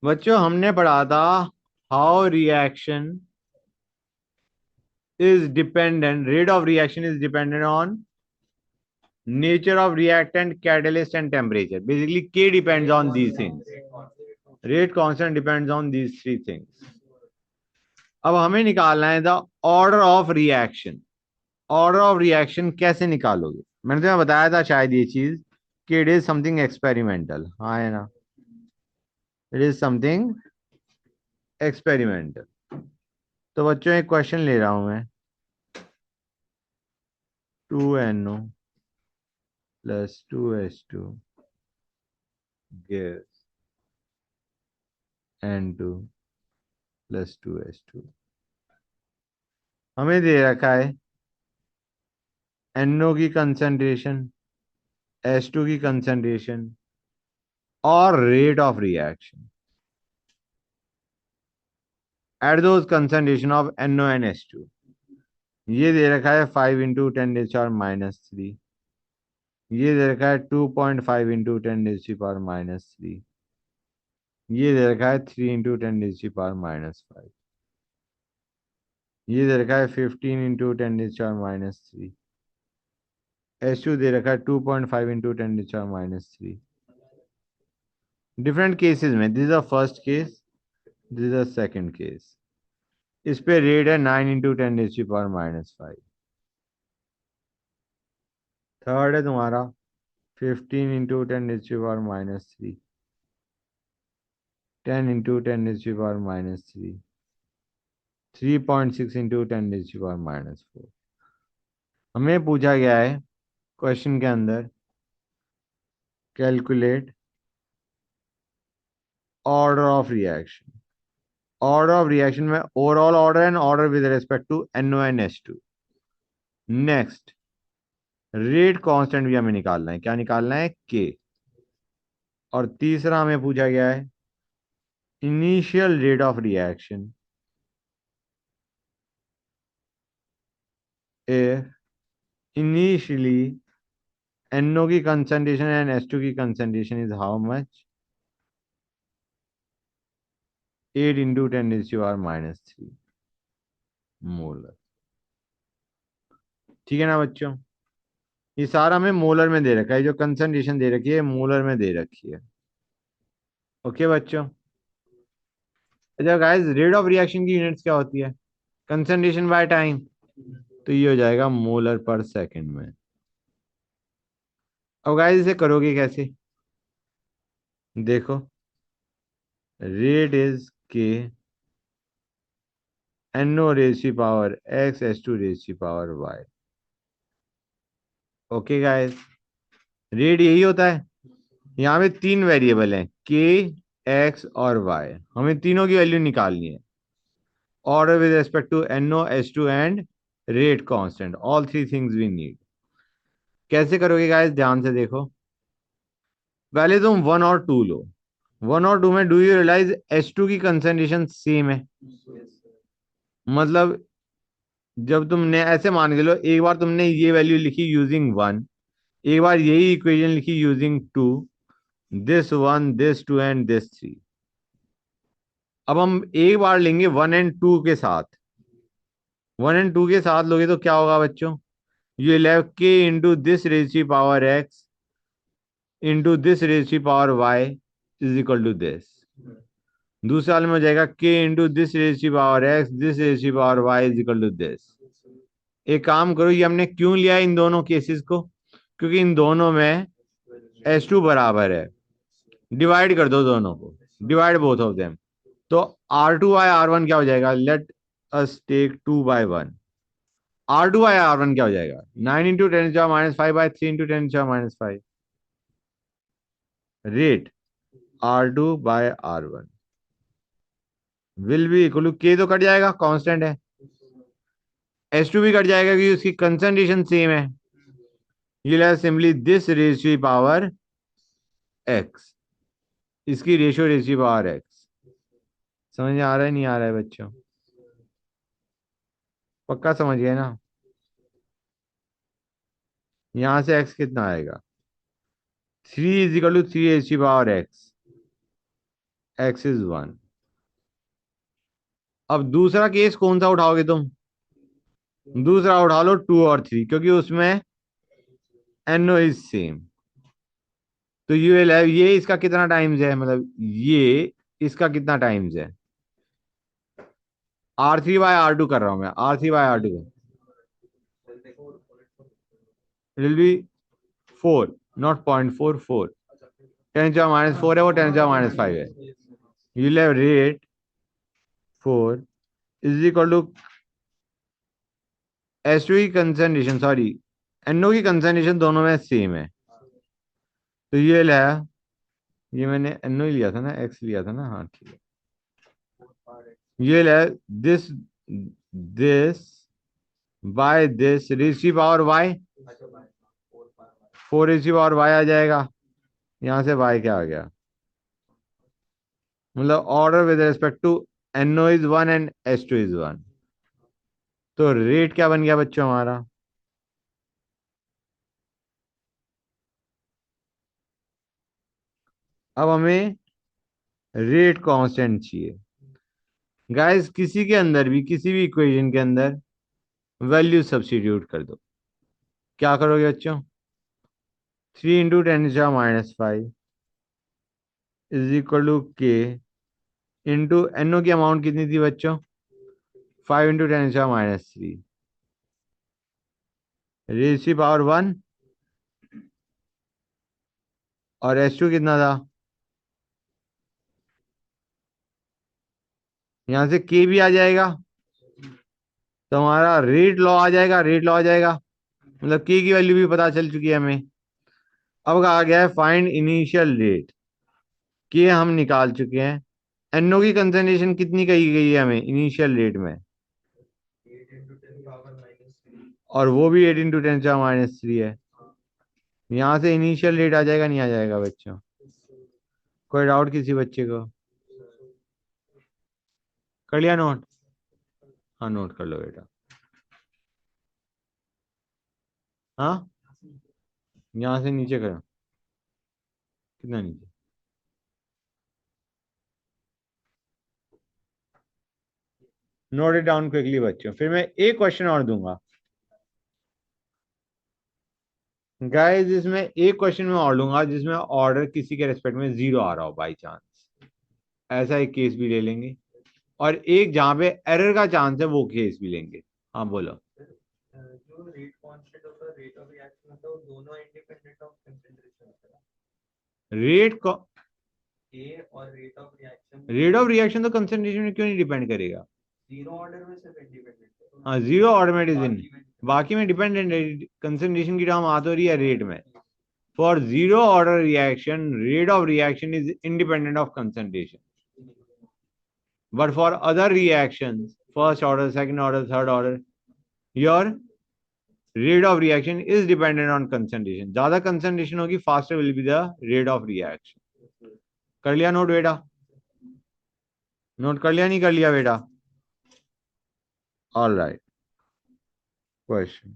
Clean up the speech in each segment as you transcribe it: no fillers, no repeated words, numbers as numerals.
बच्चों हमने पढ़ा था how reaction is dependent, rate of reaction is dependent on nature of reactant, catalyst and temperature. Basically K depends on these things. Rate constant depends on these three things. अब हमें निकालना है the order of reaction. Order of reaction कैसे निकालोगे? मैंने तुम्हें बताया था शायद ये चीज कि इट इज समथिंग एक्सपेरिमेंटल। हाँ है ना, इट इज समथिंग एक्सपेरिमेंटल। तो बच्चों एक क्वेश्चन ले रहा हूं मैं। 2NO plus 2H2 gives N2 plus 2H2। हमें दे रखा है NO की कंसंट्रेशन, H2 की कंसंट्रेशन और rate of reaction at those concentration of NO and H2। ये दे रखा है 5 × 10⁻³ ये दे रखा है 2.5 × 10⁻³ ये दे रखा है 3 × 10⁻⁵। ये दे रखा है 15 × 10⁻³ H2 दे रखा है 2.5 × 10⁻³। डिफरेंट केसेस में, this is the first case, this is the second case. इस पे रेट है 9 × 10⁻⁵। थर्ड है तुम्हारा 15 × 10⁻³ 10 × 10⁻³, 3.6 × 10⁻⁴। हमें पूछा गया है क्वेश्चन के अंदर calculate order of reaction. Order of reaction में overall order and order with respect to NO and H2। Next rate constant भी हमें निकालना है। क्या निकालना है? K। और तीसरा हमें पूछा गया है initial rate of reaction if initially NO की कंसंट्रेशन एंड H2 की concentration is how much? 8 × 10⁻³ molar. ठीक है ना बच्चों? ये सारा हमें मोलर में दे रखा है, जो कंसंट्रेशन दे रखी है मोलर में दे रखी है। ओके बच्चों। अच्छा गाइस, रेट ऑफ रिएक्शन की यूनिट्स क्या होती है? Concentration by time. तो ये हो जाएगा मोलर पर सेकंड में। अब गाइस इसे करोगे कैसे? देखो, रेट इज के NO रेज़ की पावर x H2 रेज़ की power y। Okay guys, rate यही होता है। यहाँ पे तीन वेरिएबल हैं k, x और y। हमें तीनों की वैल्यू निकालनी है। Order with respect to NO H2 and rate constant, all three things we need. कैसे करोगे गाइस? ध्यान से देखो। पहले तुम 1 और 2 लो। 1 और 2 में डू यू रियलाइज H2 की कंसंट्रेशन सेम है? मतलब जब तुमने ऐसे मान के लो, एक बार तुमने ये वैल्यू लिखी यूजिंग 1, एक बार यही इक्वेशन लिखी using 2, this 1 this 2 and this 3। अब हम एक बार लेंगे 1 और 2 के साथ। 1 और 2 के साथ लोगे तो क्या होगा बच्चों? You will have k into this raise की power x into this raise की power y is equal to this. दूसरे वाले में हो जाएगा k इंटू दिस रेज की पावर x दिस रेज की power y is equal to this. एक काम करो, ये हमने क्यों लिया है इन दोनों केसेस को? क्योंकि इन दोनों में H2 बराबर है। डिवाइड कर दो दोनों को, डिवाइड बोथ ऑफ देम। तो R2/R1 क्या हो जाएगा? Let us take 2/1। R2/R1 क्या हो जाएगा? 9 × 10⁻⁵/3 × 10⁻⁵। Rate R2/R1 will be equal to K, तो कट जाएगा, कांस्टेंट है। H2 भी कट जाएगा क्योंकि उसकी कंसंट्रेशन सेम है। ये सिंपली दिस रेज की पावर x, इसकी रेशियो रेज की पावर x। समझ में आ रहा है नहीं आ रहा है बच्चों? पक्का समझ गए ना? यहां से x कितना आएगा? 3 = 3 रेज की पावर x x इज 1। अब दूसरा केस कौन सा उठाओगे तुम? दूसरा उठा लो 2 और 3, क्योंकि उसमें NO इज सेम। तो ये इसका कितना टाइम्स है, मतलब ये इसका कितना टाइम्स है? R3/R2 कर रहा हूं मैं, R3/R2 विल बी 4, नॉट 0.4, 4। 10⁻⁴ है, वो 10⁻⁵ है। You have rate 4 is equal to S2 की कंसंट्रेशन, सॉरी NO की कंसंट्रेशन दोनों में सेम है। तो ये है, ये मैंने NO ही लिया था ना, X लिया था ना, हाँ ठीक है। ये है this this by this rays power y, 4 a जाएगा। यहां से y क्या आ गया, मतलब order with respect to NO is 1 and S2 is 1। तो रेट क्या बन गया बच्चों हमारा? अब हमें रेट कांस्टेंट चाहिए। गाइस किसी के अंदर भी, किसी भी इक्वेशन के अंदर वैल्यू सब्स्टिट्यूट कर दो। क्या करोगे बच्चों? 3 × 10⁻⁵ इज इक्वल टू के इंटू NO की अमाउंट कितनी थी बच्चों? 5 × 10⁻³ रेज़ पावर 1। और S2 कितना था? यहां से के भी आ जाएगा, तो हमारा रेट लॉ आ जाएगा, रेट लॉ आ जाएगा, मतलब के की वैल्यू भी पता चल चुकी है हमें। अब कहा गया है फाइंड इनिशियल रेट। के हम निकाल चुके हैं। NO की कंसंट्रेशन कितनी कही गई है हमें इनिशियल रेट में? और वो भी 8 × 10⁻³ है। यहां से इनिशियल रेट आ जाएगा, नहीं आ जाएगा बच्चों? कोई डाउट किसी बच्चे को? कर लिया नोट? हाँ नोट कर लो बेटा। हाँ, यहां से नीचे करो, कितना नीचे? नोट इट डाउन क्विकली बच्चों, फिर मैं एक क्वेश्चन और दूंगा। गाइस इसमें एक क्वेश्चन में और लूंगा जिसमें ऑर्डर किसी के रेस्पेक्ट में 0 आ रहा हो बाई चांस, ऐसा एक केस भी ले लेंगे। और एक जहां पे एरर का चांस है वो केस भी लेंगे। हाँ बोलो। जो रेट कांस्टेंट होता है, रेट ऑफ रिएक्शन होता है, वो दोनों इंडिपेंडेंट ऑफ कंसंट्रेशन होता है। रेट ऑफ रिएक्शन तो कंसंट्रेशन में क्यों नहीं डिपेंड करेगा? जीरो ऑर्डर में सिर्फ इंडिपेंडेंट है। हाँ जीरो ऑर्डर में डिपेंड, बाकी में डिपेंडेंट है। कंसंट्रेशन की टर्म आ तो रही है रेट में। For zero order reaction rate of reaction is independent of concentration, but for other reactions, first order, second order, third order, your rate of reaction is dependent on concentration. ज्यादा concentration होगी, faster will be the rate of reaction. कर लिया note बेटा? Note कर लिया नहीं कर लिया बेटा? All right. Question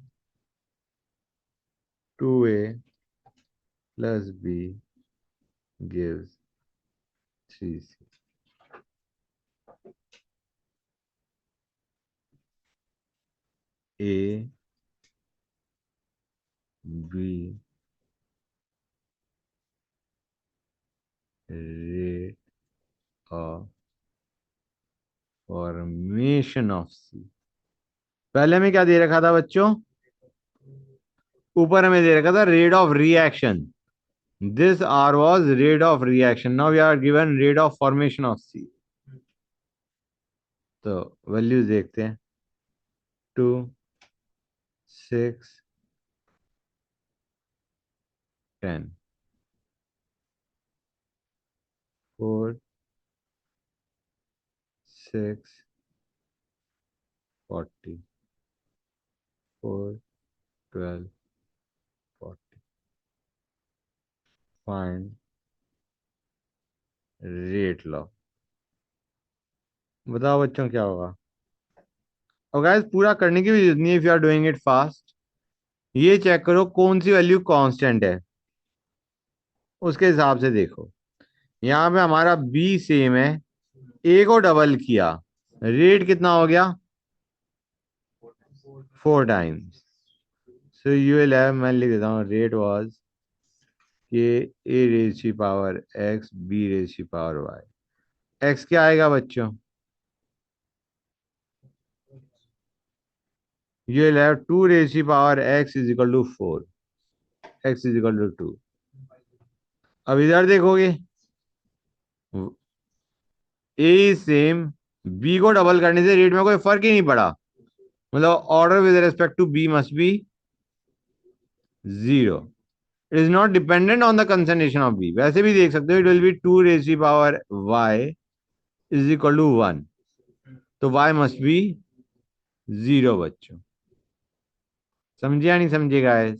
2a plus b gives 3c. a b rate of formation of c। पहले में क्या दे रखा था बच्चों? ऊपर हमें दे रखा था rate of reaction. This R was rate of reaction. Now we are given rate of formation of C. तो वैल्यूज देखते हैं। 2, 6, 10, 4, 6, 40, 4, 12, 40। Find rate law. बताओ बच्चों क्या होगा? और गाइस पूरा करने की भी जरूरत नहीं है, if you are doing it fast. ये चेक करो कौन सी वैल्यू कांस्टेंट है, उसके हिसाब से देखो। यहाँ पे हमारा बी सेम है, ए को डबल किया, रेट कितना हो गया? 4 times. So you will have, मैं लिख देता हूँ, rate was k A raise की पावर एक्स बी रेज की पावर वाई। एक्स क्या आएगा बच्चों? यू विल हैव 2 रेज की power x is equal to 4, x is equal to 2। अब इधर देखोगे, ए सेम, बी को डबल करने से रेट में कोई फर्क ही नहीं पड़ा, मतलब order with respect to B must be zero. It is not dependent on the concentration of B. वैसे भी देख सकते हो, इट विल बी 2 रेज की power y is equal to 1, तो वाई मस्ट बी जीरो बच्चों। समझे या नहीं समझे गाइस?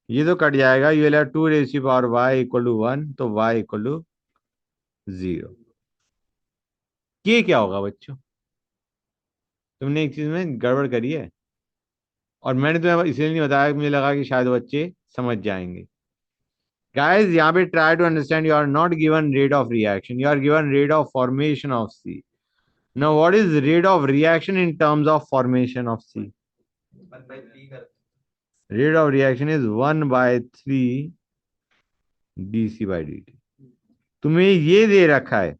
ये तो कट जाएगा, यू विल हैव 2 रेज की पावर वाई इक्वल टू 1, तो वाई इक्वल टू जीरो। ये क्या होगा बच्चों? तुमने एक चीज में गड़बड़ करी है, और मैंने तुम्हें इसलिए नहीं बताया कि मुझे लगा कि शायद बच्चे समझ जाएंगे। गाइस यहाँ पे try to understand, you are not given rate of reaction, you are given rate of formation of C. Now what is rate of reaction in terms of formation of C? Rate of reaction is 1/3 dc/dt। तुम्हें ये दे रखा है,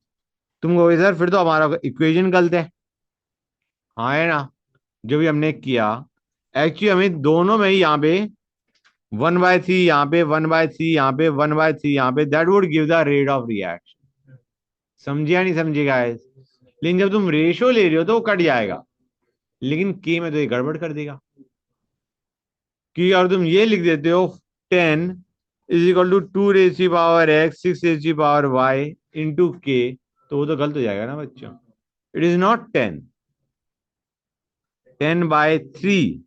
तुम कहोगे sir फिर तो हमारा equation गलत है। हाँ है ना? जो भी हमने किया, एक्चुअली हमें दोनों में ही यहाँ पे 1/3 यहाँ पे, 1/3 यहाँ पे, 1/3 यहाँ पे, that would give the rate of reaction. समझे या नहीं समझे गाइस? लेकिन जब तुम रेशो ले रहे हो तो वो कट जाएगा, लेकिन के में तो ये गड़बड़ कर देगा। कि अगर तुम ये लिख देते हो 10 इज इक्वल टू 2 रेज की पावर एक्स 6 रेज की पावर वाई इंटू के, तो वो तो गलत हो जाएगा ना बच्चों। It is not 10, 10/3।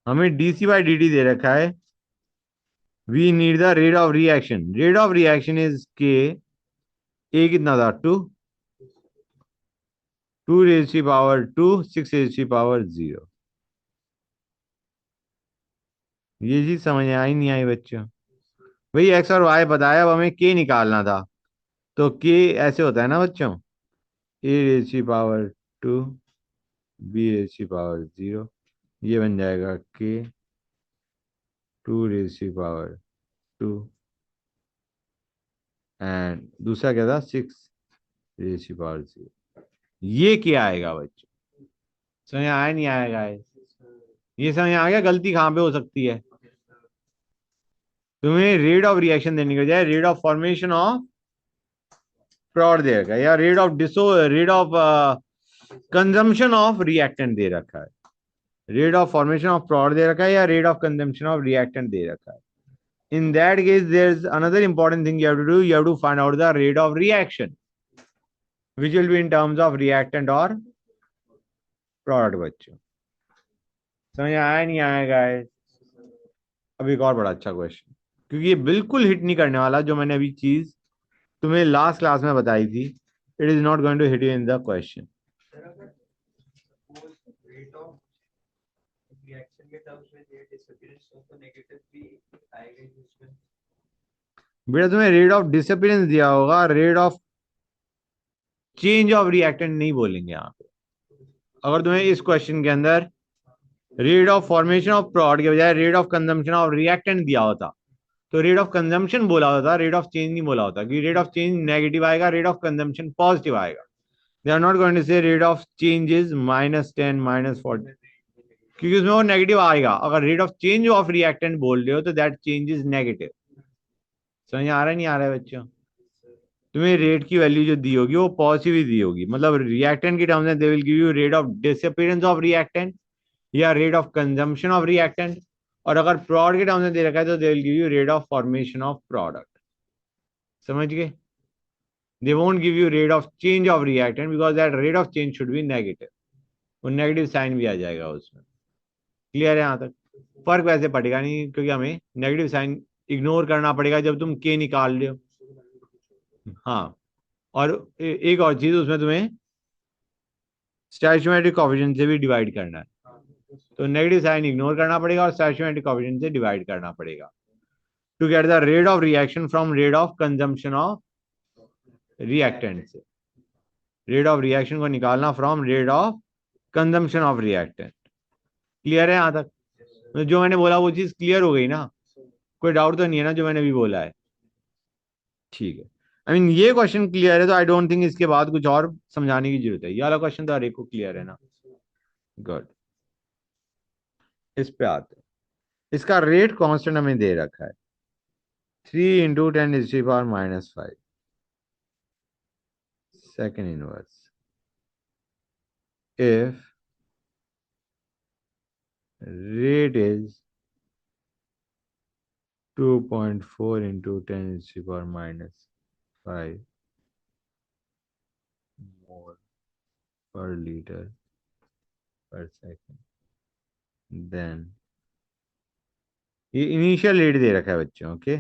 हमें dc/dt दे रखा है, we need the rate of reaction. Rate of reaction is k, A कितना था? 2, 2 रेज की पावर 2, 6 रेज की पावर 0। ये चीज समझ आई नहीं आई बच्चों? भाई एक्स और वाई बताया, अब हमें के निकालना था, तो के ऐसे होता है ना बच्चों, ए रेज की पावर 2 बी रेज की पावर 0, ये बन जाएगा के 2 रेज की पावर 2, एंड दूसरा क्या था? 6 रेज की पावर 0। ये क्या आएगा बच्चों? समझ आया नहीं आएगा? ये समझ आ गया गलती कहाँ पे हो सकती है? तुम्हें रेट ऑफ रिएक्शन देने के बजाय रेट ऑफ फॉर्मेशन ऑफ प्रोड दे रखा है, या rate of consumption of reactant दे रखा है। रेट ऑफ फॉर्मेशन ऑफ प्रोड दे रखा है या rate of consumption of reactant दे रखा है। In that case, there's another important thing you have to do. You have to find out the rate of reaction, which will be in terms of reactant or product बच्चों। समझ आया नहीं आया guys? अब एक और बड़ा अच्छा क्वेश्चन, क्योंकि ये बिल्कुल हिट नहीं करने वाला जो मैंने अभी चीज तुम्हें लास्ट क्लास में बताई थी। It is not going to hit you in the question. बेटा तुम्हें रेट ऑफ डिसअपीयरेंस दिया होगा, rate of change of reactant नहीं बोलेंगे यहाँ पे। अगर तुम्हें इस क्वेश्चन के अंदर rate of formation of product के बजाय rate of consumption of reactant दिया होता, तो रेट ऑफ कंजम्पशन बोला होता, रेट ऑफ चेंज नहीं बोला होता, क्योंकि रेट ऑफ चेंज नेगेटिव आएगा, रेट ऑफ कंजम्पशन पॉजिटिव आएगा। They are not going to say rate of change is -10 -40, क्योंकि उसमें वो नेगेटिव आएगा। अगर rate of change of reactant बोल रहे हो तो दैट चेंज इज नेगेटिव। समझ आ रहा है नहीं आ रहा है बच्चों? तुम्हें रेट की वैल्यू जो दी होगी वो पॉजिटिव ही दी होगी, मतलब रिएक्टेंट की टर्म्स में they will give you rate of disappearance of reactant या rate of consumption of reactant, और अगर प्रोडक्ट के टर्म्स में दे रखा है तो दे will give you rate of formation of product. समझ गए? They won't give you rate of change of reactant because that rate of change should be negative, वो नेगेटिव साइन भी आ जाएगा उसमें। क्लियर है यहाँ तक? फर्क वैसे पड़ेगा नहीं, क्योंकि हमें नेगेटिव साइन इग्नोर करना पड़ेगा जब तुम के निकाल रहे हो। हाँ, और एक और चीज, उसमें तुम्हें स्टैच्यूमेट्रिक कोएफिशिएंट से भी डिवाइड करना है, तो नेगेटिव साइन इग्नोर करना पड़ेगा और स्टैच्यूमेट्रिक कोएफिशिएंट से डिवाइड करना पड़ेगा to get the rate of reaction from rate of consumption of reactant से, रेट ऑफ रिएक्शन को निकालना from rate of consumption of reactant. Clear है यहां तक? तो जो मैंने बोला वो चीज क्लियर हो गई ना? कोई डाउट तो नहीं है ना जो मैंने भी बोला है? ठीक है। आई मीन ये क्वेश्चन क्लियर है तो आई डोंट थिंक इसके बाद कुछ और समझाने की जरूरत है। ये वाला क्वेश्चन तो हर एक को क्लियर है ना? गुड। इस पे आते हैं। इसका रेट कांस्टेंट हमें दे रखा है 3 × 10⁻⁻⁵ second inverse if rate is 2.4 × 10⁻⁵ mole per liter per second, then ये इनिशियल रेट दे रखा है बच्चों। Okay,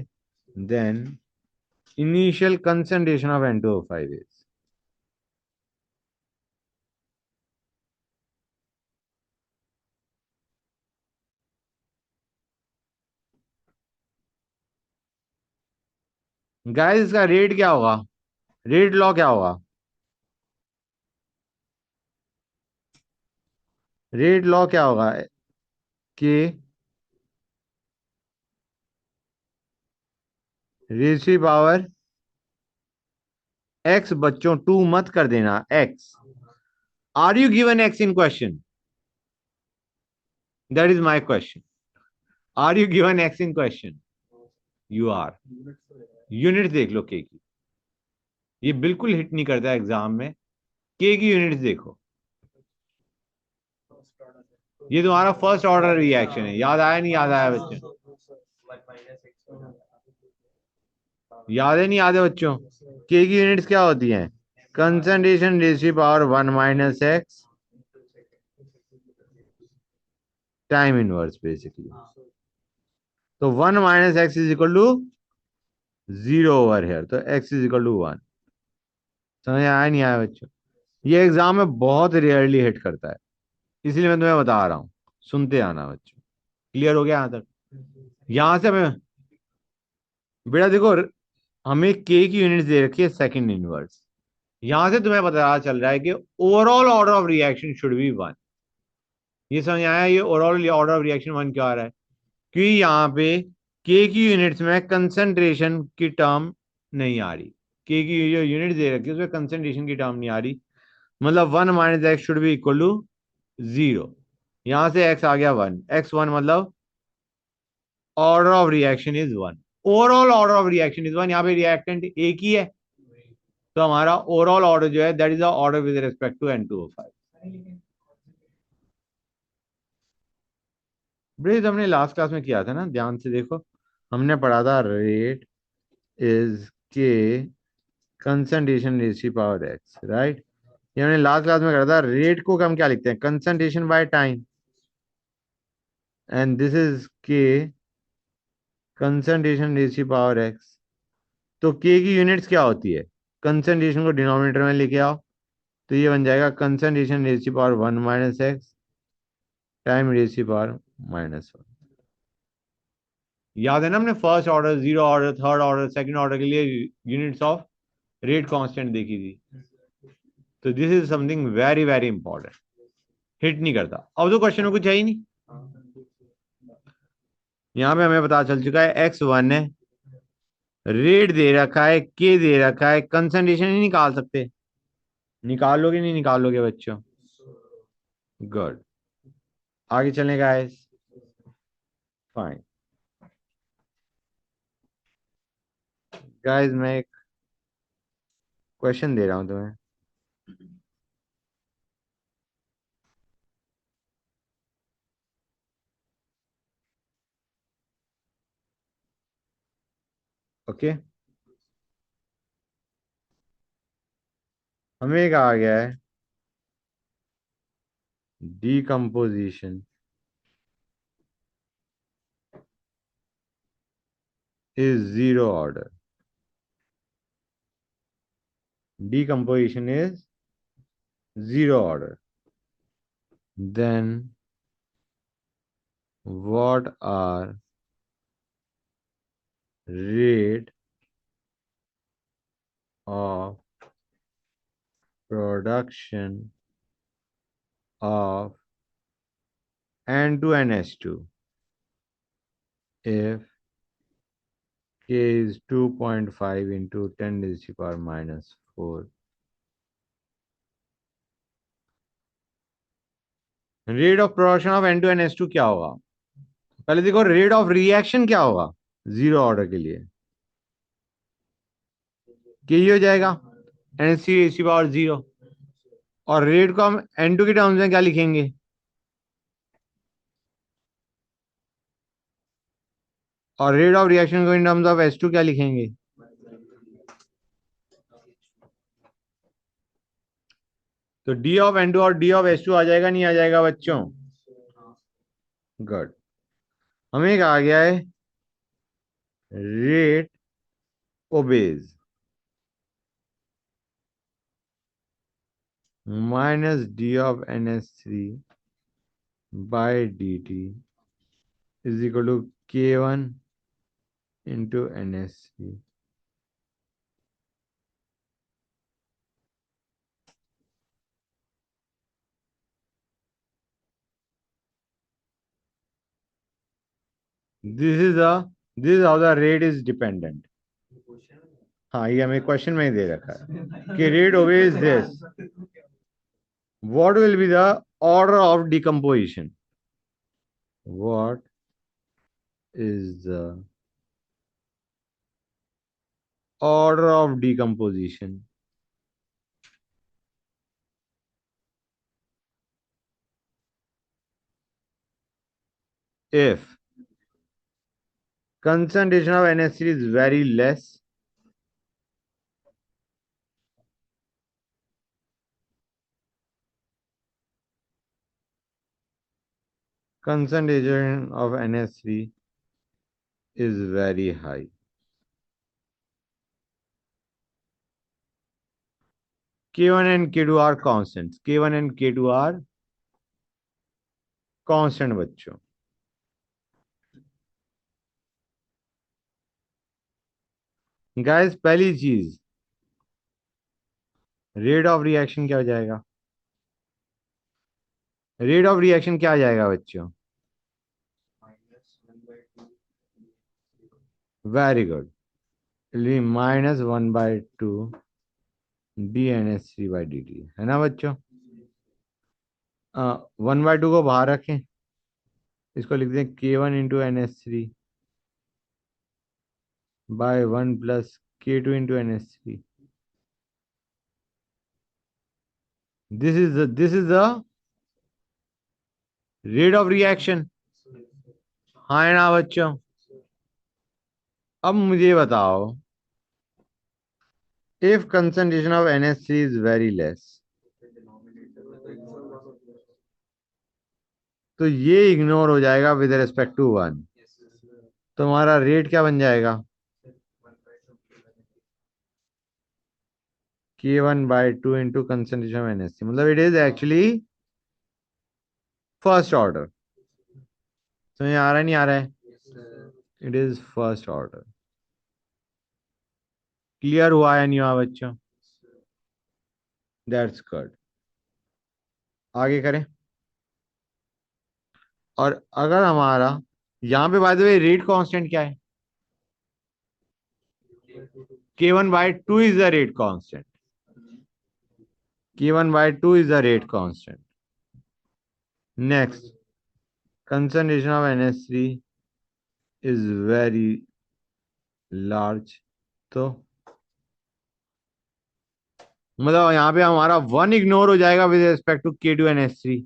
then initial concentration of N2O5 is, guys इसका रेट क्या होगा? रेट लॉ क्या होगा? रेट लॉ क्या होगा कि रेशि पावर एक्स, बच्चों टू मत कर देना, x. Are you given x in question? That is my question. Are you given x in question? You are. Unit देख लो के की, ये बिल्कुल हिट नहीं करता एग्जाम में। के की यूनिट्स देखो, ये तुम्हारा फर्स्ट ऑर्डर रिएक्शन है। याद आया नहीं याद आया बच्चों? याद है नहीं याद है बच्चों? के की यूनिट्स क्या होती हैं? Concentration ratio power 1 - x time inverse basically. तो 1 - x = 0 ओवर हेयर, तो x = 1। समझ आया नहीं आया बच्चों? ये एग्जाम में बहुत रेयरली हिट करता है, इसलिए मैं तुम्हें बता रहा हूँ। सुनते आना बच्चों। क्लियर हो गया यहां तक? यहां से हमें, बेटा देखो, हमें के की यूनिट्स दे रखी है सेकंड इनवर्स। यहां से तुम्हें पता चल रहा है कि overall order of reaction should be 1। ये समझ आया? ये ओवरऑल ऑर्डर ऑफ रिएक्शन 1 क्यों आ रहा है? क्योंकि यहाँ पे के की यूनिट्स में कंसंट्रेशन की टर्म नहीं आ रही। के की जो यूनिट दे रखी है उसमें कंसंट्रेशन की टर्म नहीं आ रही। मतलब 1 - x should be equal to 0। यहां से x आ गया 1, x 1 मतलब order of reaction is 1। Overall order of reaction is 1। यहाँ पे रिएक्टेंट एक ही है, तो हमारा ओवरऑल ऑर्डर जो है that is the order with respect to N2O5। ब्रेज हमने लास्ट क्लास में किया था ना, ध्यान से देखो। हमने पढ़ा था रेट इज के concentration ratio power x, right? ये हमने लास्ट क्लास में करा था। रेट को हम क्या लिखते हैं? Concentration by time, and this is के कंसंट्रेशन रेशियो पावर एक्स। तो के की यूनिट्स क्या होती है? कंसंट्रेशन को डिनोमिनेटर में लेके आओ, तो ये बन जाएगा concentration ratio power 1 - x time ratio power -1। याद है ना हमने first order, zero order, third order, second order के लिए यूनिट्स ऑफ रेट कांस्टेंट देखी थी? तो this is something very very important, hit नहीं करता। अब तो क्वेश्चन में कुछ है ही नहीं। यहाँ पे हमें पता चल चुका है x 1 है, रेट दे रखा है, के दे रखा है, कंसंट्रेशन ही निकाल सकते। निकाल लोगे नहीं निकाल लोगे बच्चों? गुड। आगे चलें गाइस। फाइन गाइस, मैं एक क्वेश्चन दे रहा हूं तुम्हें। ओके, हमें एक आ गया है decomposition is zero order. Decomposition is zero order. Then what are rate of production of N2 and H2 if K is 2.5 into 10 to the power minus 4. Rate of production of N2 and H2 क्या होगा? पहले देखो rate of reaction क्या होगा zero order के लिए, के ही हो जाएगा NH3 पावर जीरो। और रेट को हम N2 के टर्म्स में क्या लिखेंगे? और रेट ऑफ रिएक्शन को इन टर्म्स ऑफ H2 क्या लिखेंगे? तो डी ऑफ N2 और डी ऑफ H2 आ जाएगा, नहीं आ जाएगा बच्चों? गुड। हमें कहा गया है rate obeys minus d of NH3 by dt is equal to K1 into NH3। This is how the rate is dependent. हाँ, ये हमें क्वेश्चन में ही दे रखा है कि rate obeys this, what will be the order of decomposition? What is the order of decomposition if concentration of NH3 is very less, concentration of NH3 is very high? K1 and K2 are constants. K1 and K2 are constant बच्चों। Guys पहली चीज, rate of reaction क्या हो जाएगा? Rate of reaction क्या आ जाएगा बच्चों? Very good, minus 1/2 dNH3/dt है ना बच्चों? 1/2 को बाहर रखें, इसको लिखते हैं K1 into NH3 by 1 plus K2 into NH3। This is the rate of reaction. हाँ है ना बच्चों? अब मुझे बताओ, if concentration of NH3 is very less, तो ये इग्नोर हो जाएगा विद रेस्पेक्ट टू 1, तो हमारा रेट क्या बन जाएगा? K1/2 into concentration of NH3, मतलब it is actually first order. समझ आ रहा है नहीं आ रहा है? It is first order. Clear हुआ या नहीं हुआ बच्चों? That's good. आगे करें। और अगर हमारा यहाँ पे by the way rate constant क्या है? K1/2 is the rate constant. K1/2 is the rate constant. Next, concentration of NH3 is very large. तो मतलब यहाँ पे हमारा 1 इग्नोर हो जाएगा with respect to K2 NH3,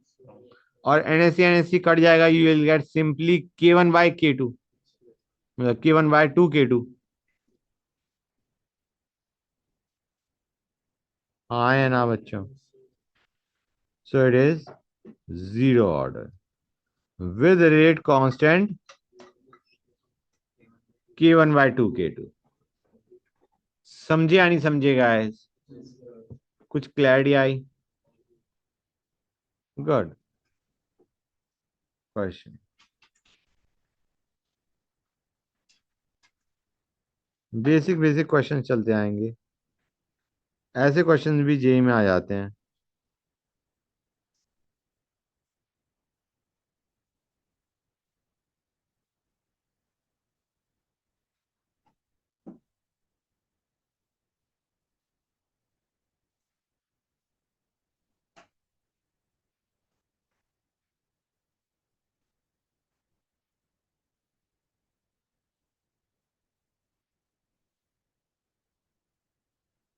और NH3 कट जाएगा, you will get simply K1/K2, मतलब K1/2 K2। हाँ है ना बच्चों? So it is zero order with rate constant K1/2 K2। समझे या नहीं समझे गाइस? कुछ क्लैरिटी आई? Good question. Basic basic question चलते आएंगे। ऐसे क्वेश्चन भी जेई में आ जाते हैं।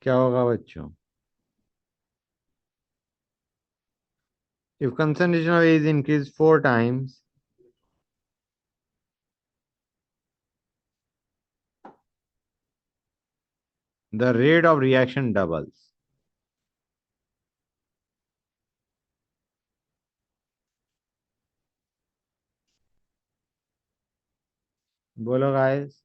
क्या होगा बच्चों? If concentration of A is increased 4 times, the rate of reaction doubles. बोलो guys.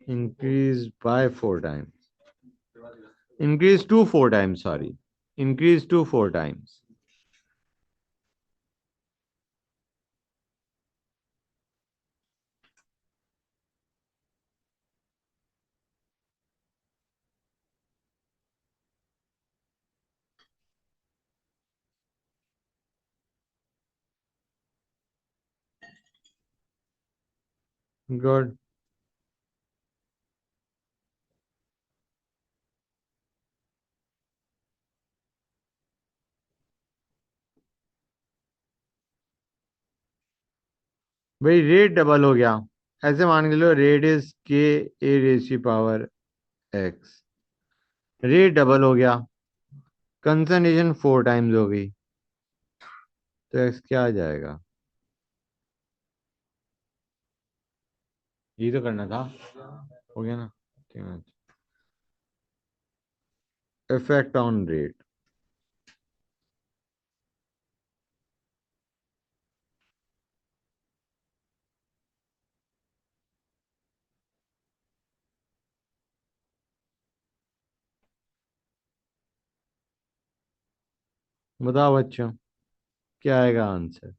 Increased by 4 times. Increased to 4 times, sorry. Increased to 4 times. Good. भाई रेट डबल हो गया। ऐसे मान के लो rate is k A race की power x. Rate double हो गया। कंसंट्रेशन 4 टाइम्स हो गई। तो एक्स क्या आ जाएगा? ये तो करना था। हो गया ना? ठीक है। Effect on rate. बताओ बच्चों, क्या आएगा आंसर?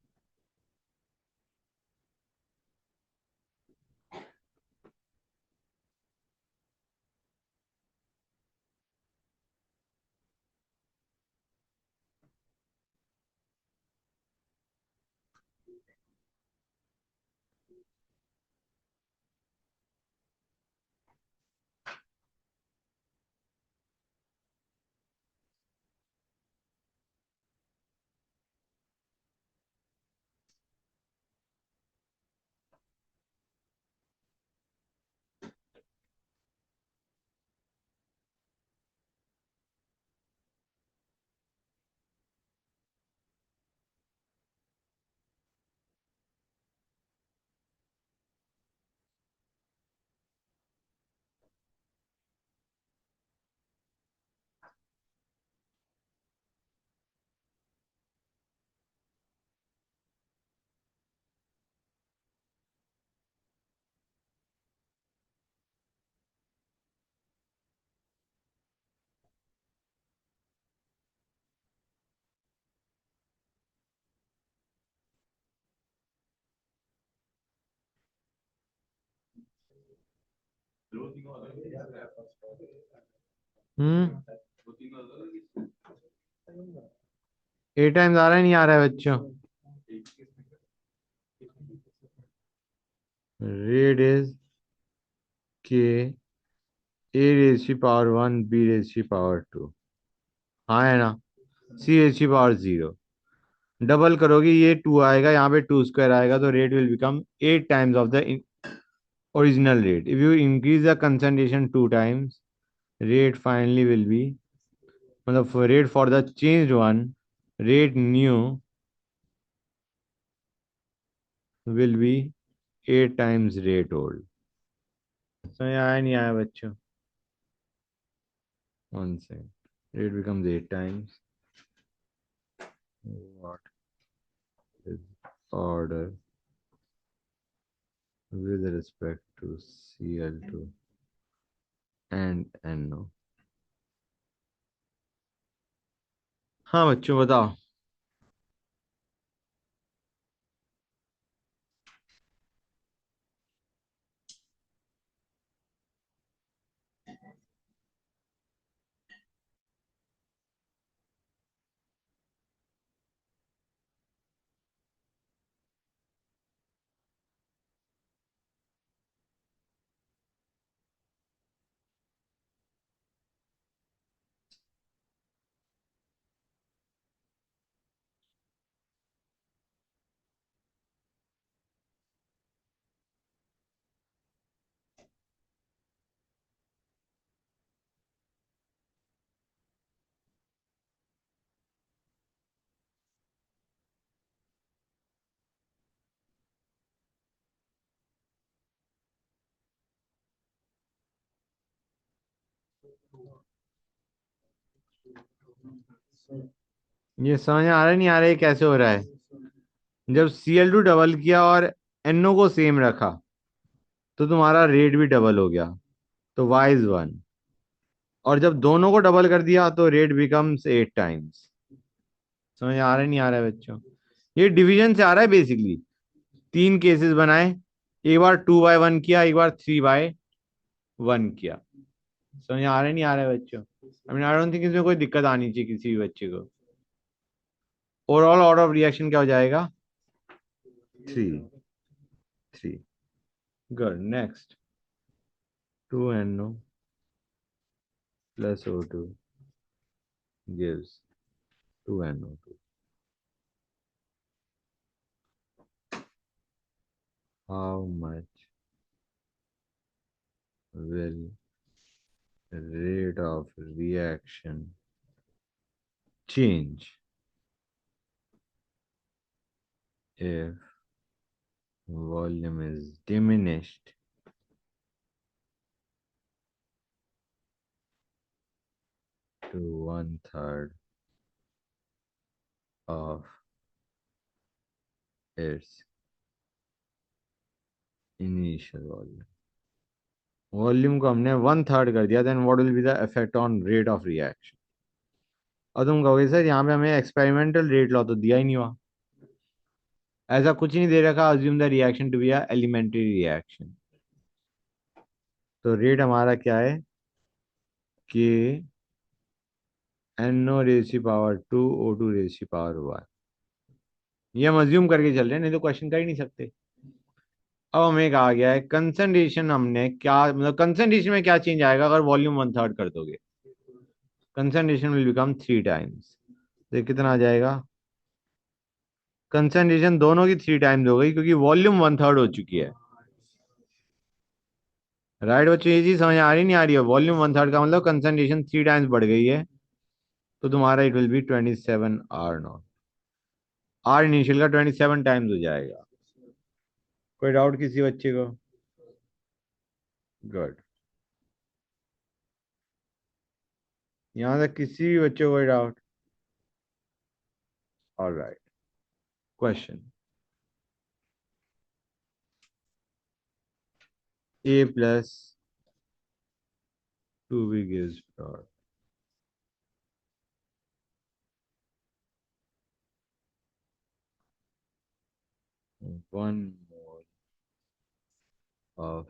हम्म। 8 टाइम्स आ रहा है, नहीं आ रहा है बच्चों? Rate is k A race की पावर 1 बी रेस की पावर 2। हाँ है ना? सी रेस की पावर 0। डबल करोगे ये 2 आएगा, यहाँ पे 2 स्क्वायर आएगा, तो rate will become 8 times of the original rate. If you increase the concentration 2 times, rate finally will be, मतलब rate for the changed one, rate new will be 8 times rate old. समझ आया नहीं आया बच्चों? One second. Rate becomes 8 times. What is order with respect to CL2 and NO? हाँ बच्चों बताओ। ये समझ आ रहा है नहीं आ रहा है कैसे हो रहा है? जब Cl2 डबल किया और NO को सेम रखा तो तुम्हारा रेट भी डबल हो गया, तो Y is 1। और जब दोनों को डबल कर दिया तो रेट बिकम्स 8 टाइम्स। समझ आ रहा है नहीं आ रहा है बच्चों? ये डिवीजन से आ रहा है बेसिकली। तीन केसेस बनाए, एक बार 2/1 किया, एक बार 3/1 किया। समझ आ रहा है नहीं आ रहा है बच्चों? I mean I don't think इसमें कोई दिक्कत आनी चाहिए किसी भी बच्चे को। ओवरऑल ऑर्डर ऑफ रिएक्शन क्या हो जाएगा? 3 3। Good, next. 2NO plus O2 gives 2NO2. How much will rate of reaction change if volume is diminished to 1/3 of its initial volume? Volume को हमने 1/3 कर दिया, then what will be the effect on rate of reaction? और तुम कहोगे sir यहाँ पे हमें एक्सपेरिमेंटल रेट लॉ तो दिया ही नहीं हुआ। ऐसा कुछ नहीं दे रखा, assume the reaction to be a elementary reaction. तो रेट हमारा क्या है कि NO रेज़ की पावर 2 O2 रेज़ की पावर 1। ये हम अज्यूम करके चल रहे हैं, नहीं तो क्वेश्चन कर ही नहीं सकते। अब हमें कहा गया है कंसंट्रेशन, हमने क्या मतलब कंसंट्रेशन में क्या चेंज आएगा अगर वॉल्यूम 1/3 कर दोगे? Concentration will become 3 times. तो कितना आ जाएगा? कंसंट्रेशन दोनों की 3 टाइम्स हो गई क्योंकि वॉल्यूम 1/3 हो चुकी है। राइट बच्चों, ये चीज समझ आ रही नहीं आ रही है? वॉल्यूम 1/3 का मतलब कंसंट्रेशन 3 टाइम्स बढ़ गई है। तो तुम्हारा it will be 27 R0। R initial का 27 टाइम्स हो जाएगा। कोई डाउट किसी बच्चे को? गुड। यहाँ तक किसी भी बच्चे को कोई doubt? Alright, question. A+2B gives product 1 mole of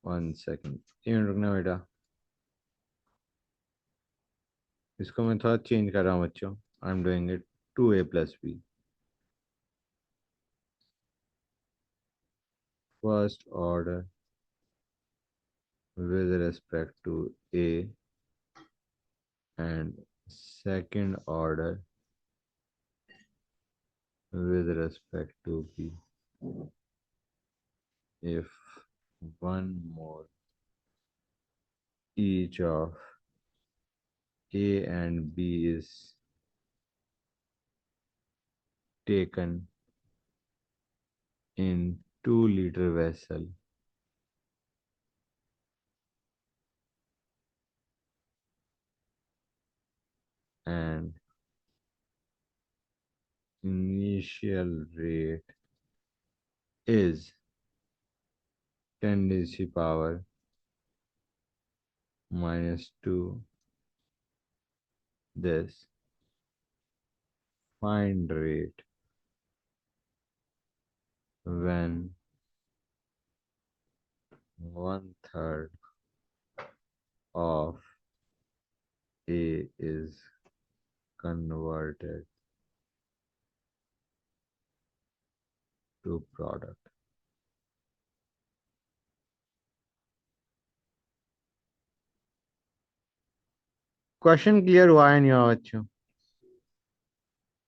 1 second. 3 minute रुकना बेटा, इसको मैं थोड़ा चेंज कर रहा हूँ बच्चों। I am doing it 2A+B। First order with respect to A and second order with respect to B. If 1 mole each of A and B is taken in 2-liter vessel, and initial rate is 10 raised to the power -2 this. Find rate when one third of A is converted to product. Question clear हुआ है नहीं हुआ बच्चों?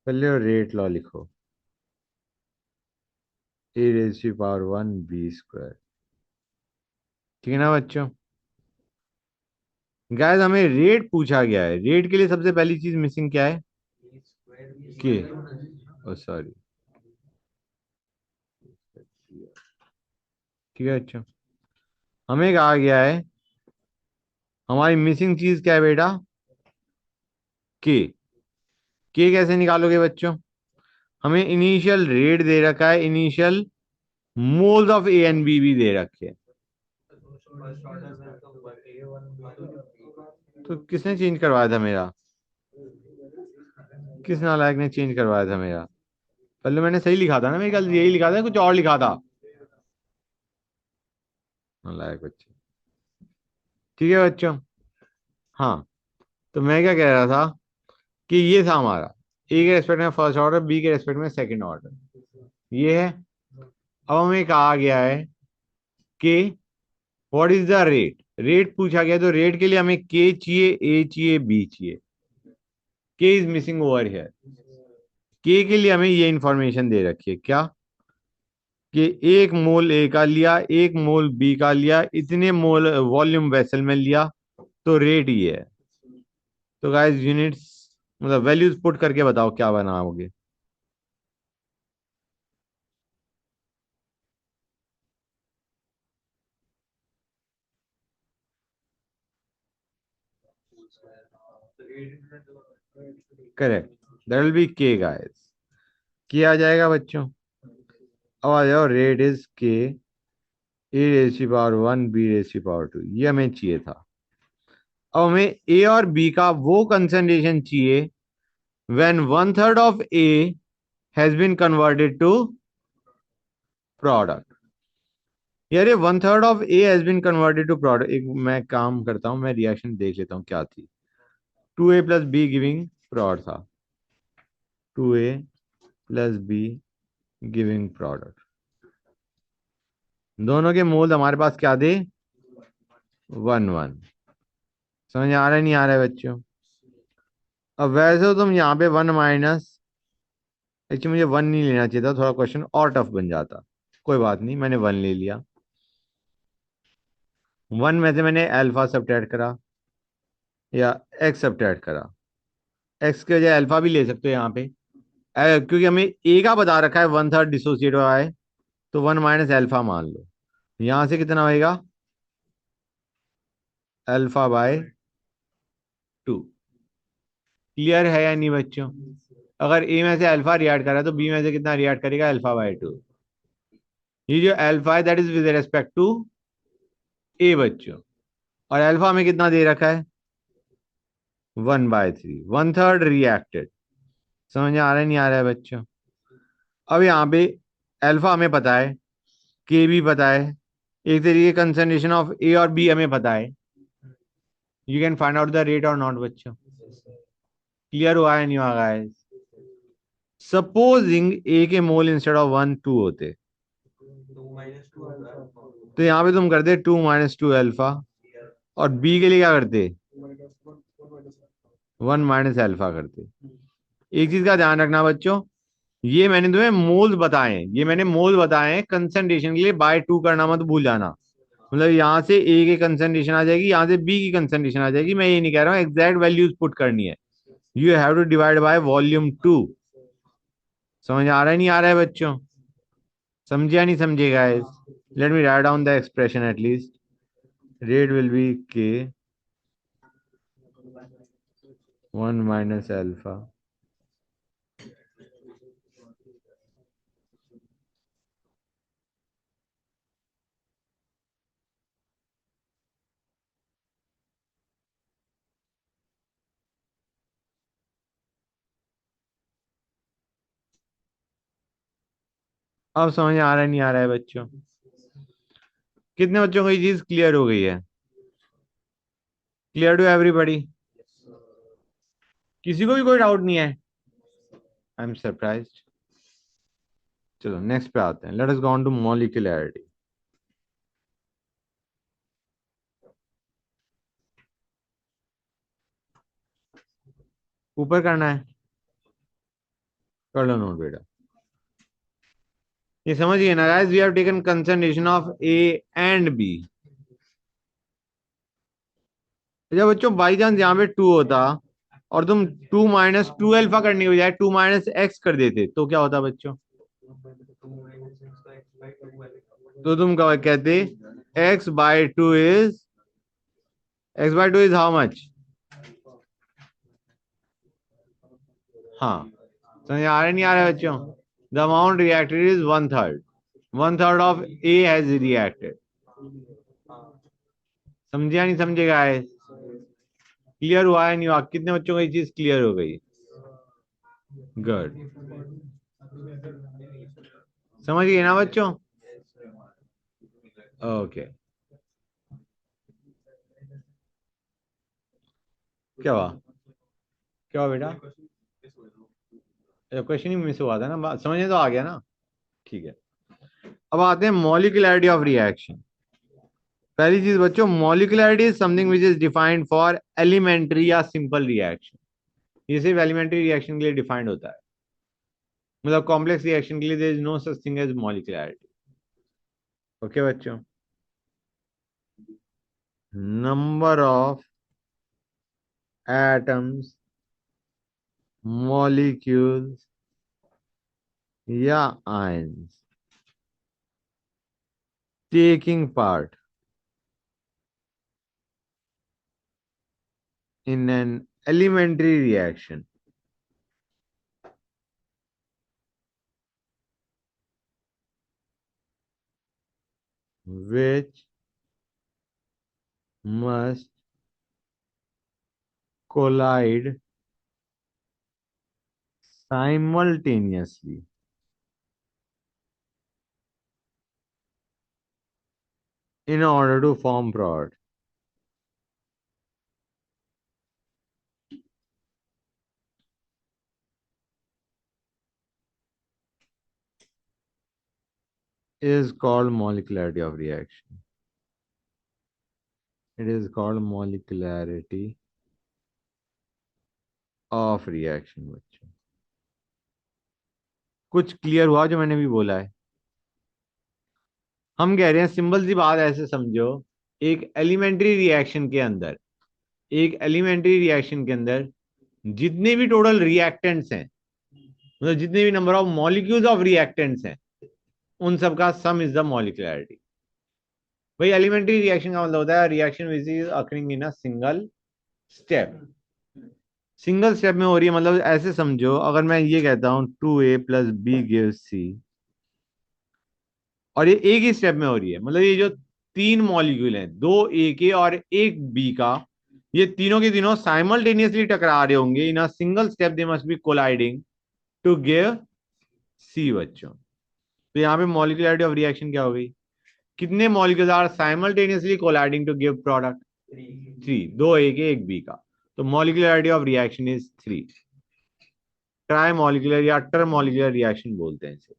पहले rate law लिखो, ए raise to power 1 b²। ठीक है ना बच्चों? गाइस हमें रेट पूछा गया है, रेट के लिए सबसे पहली चीज मिसिंग क्या है? के। ओ सॉरी, ठीक है बच्चों, हमें कहा गया है हमारी मिसिंग चीज क्या है बेटा? के। के कैसे निकालोगे बच्चों? हमें इनिशियल रेट दे रखा है, initial moles of A and B भी दे रखे हैं। तो किसने चेंज करवाया था मेरा? किस नालायक ने चेंज करवाया था मेरा? पहले मैंने सही लिखा था ना, मेरे ख्याल से यही लिखा था, कुछ और लिखा था। नालायक बच्चे। ठीक है बच्चों, हाँ, तो मैं क्या कह रहा था कि ये था हमारा ए के रेस्पेक्ट में फर्स्ट ऑर्डर, बी के रेस्पेक्ट में सेकंड ऑर्डर, ये है। अब हमें कहा गया है कि what is the rate, rate पूछा गया, तो रेट के लिए हमें के चाहिए, ए चाहिए, बी चाहिए। के इज मिसिंग ओवर हियर। के के लिए हमें ये इंफॉर्मेशन दे रखी है क्या? कि एक मोल ए का लिया, एक मोल बी का लिया, इतने मोल वॉल्यूम वेसल में लिया, तो रेट ये है। तो गाइस यूनिट्स मतलब वैल्यूज पुट करके बताओ क्या बनाओगे? करेक्ट, दैट विल बी के गाइस। किया जाएगा बच्चों। अब आ जाओ, rate is k, A race की पावर 1 बी रेस की पावर 2, ये हमें चाहिए था। अब हमें ए और बी का वो कंसंट्रेशन चाहिए when one third of A has been converted to product. यार ये one third of A has been converted to product, एक मैं काम करता हूं, मैं रिएक्शन देख लेता हूं क्या थी। 2a प्लस बी गिविंग प्रोड था, 2a plus B giving product. दोनों के मोल हमारे पास क्या थे? 1 1। समझ आ रहा है नहीं आ रहा है बच्चों? अब वैसे तो तुम यहाँ पे 1 माइनस, एक्चुअली मुझे 1 नहीं लेना चाहिए था, थोड़ा क्वेश्चन और टफ बन जाता। कोई बात नहीं, मैंने 1 ले लिया। 1 में से मैंने अल्फा सब्ट्रैक्ट करा या एक्स सब्ट्रैक्ट करा। एक्स के बजाय अल्फा भी ले सकते हो यहाँ पे, क्योंकि हमें ए का बता रखा है वन थर्ड डिसोसिएट हुआ है, तो 1 माइनस अल्फा मान लो। यहाँ से कितना होएगा? अल्फा/2। क्लियर है या नहीं बच्चों? अगर ए में से अल्फा रिएक्ट कर रहा है तो बी में से कितना रिएक्ट करेगा? अल्फा/2। ये जो अल्फा है that is with respect to A बच्चों, और अल्फा में कितना दे रखा है? 1/3, वन थर्ड रिएक्टेड। समझ आ रहा है नहीं आ रहा है बच्चों? अब यहाँ पे अल्फा हमें पता है, के भी पता है, एक तरीके कंसंट्रेशन ऑफ ए और बी हमें पता है। You can find out the rate और नॉट बच्चों। क्लियर हुआ है नहीं हुआ गाइस? सपोजिंग ए के मोल इंस्टेड ऑफ 1 2 होते, तो यहाँ पे तुम करते 2 - 2 अल्फा, और बी के लिए क्या करते? 1 - अल्फा करते। एक चीज का ध्यान रखना बच्चों, ये मैंने तुम्हें मोल्स बताए हैं, ये मैंने मोल्स बताए हैं कंसंट्रेशन के लिए, बाय 2 करना मत भूल जाना। मतलब यहाँ से ए की कंसंट्रेशन आ जाएगी, यहाँ से बी की कंसंट्रेशन आ जाएगी, मैं ये नहीं कह रहा हूँ एग्जैक्ट वैल्यूज पुट करनी है। You have to divide by volume 2। समझ आ रहा है नहीं आ रहा है बच्चों? समझे या नहीं समझे guys? Let me write down the expression at least. Rate will be के 1 - अल्फा अब समझ आ रहा है नहीं आ रहा है बच्चों? कितने बच्चों को ये चीज क्लियर हो गई है? Clear to everybody? किसी को भी कोई डाउट नहीं है? I am surprised. चलो नेक्स्ट पे आते हैं। Let us go on to molecularity. ऊपर करना है, कर लो नोट बेटा। ये समझिए ना guys, we have taken concentration of A and B. जब बच्चों बाई चांस यहाँ पे टू होता और तुम टू माइनस टू एल्फा करने के बजाय टू माइनस एक्स कर देते तो क्या होता बच्चों? तो तुम क्या कहते? X by two is how much? हाँ, समझ आ रहा नहीं आ रहा है बच्चों? The amount reacted is one third. One third of A has reacted. समझे या नहीं समझे गाइस? क्लियर हुआ है नहीं हुआ? कितने बच्चों को ये चीज क्लियर हो गई? गुड। समझ गए ना बच्चों? ओके। क्या हुआ? क्या हुआ बेटा? क्वेश्चन ही मिस हुआ था ना, समझने तो आ गया ना? ठीक है। अब आते हैं मॉलिक्यूलैरिटी ऑफ रिएक्शन। पहली चीज बच्चों, molecularity is something which is defined for elementary या सिंपल रिएक्शन। ये सिर्फ एलिमेंट्री रिएक्शन के लिए डिफाइंड होता है। मतलब कॉम्प्लेक्स रिएक्शन के लिए there is no such thing as molecularity. Okay बच्चों? नंबर ऑफ एटम्स, मॉलिक्यूल्स या ions taking part in an elementary reaction which must collide simultaneously in order to form product is called molecularity of reaction. It is called molecularity of reaction बच्चों। कुछ clear हुआ जो मैंने भी बोला है? हम कह रहे हैं सिंपल सी बात ऐसे समझो, एक एलिमेंट्री रिएक्शन के अंदर, एक एलिमेंट्री रिएक्शन के अंदर जितने भी टोटल रिएक्टेंट्स हैं, मतलब जितने भी number of molecules of reactants हैं, उन सब का सम इज द मॉलिक्यूलैरिटी। भाई एलिमेंट्री रिएक्शन का मतलब होता है reaction which is occurring in a single step. Single step में हो रही है, मतलब ऐसे समझो, अगर मैं ये कहता हूं 2a + b गिव्स c, और ये एक ही स्टेप में हो रही है, मतलब ये जो तीन मॉलिक्यूल हैं, दो ए के और एक बी का, ये तीनों के तीनों साइमल्टेनियसली टकरा रहे होंगे in a single step, they must be colliding to give C बच्चों। तो यहाँ पे मॉलिक्यूलरिटी ऑफ रिएक्शन क्या हो गई? कितने molecules are simultaneously colliding to give product? Three. दो ए के एक बी का। तो molecularity of reaction is three. Trimolecular या टर मॉलिक्यूलर रिएक्शन बोलते हैं इसे।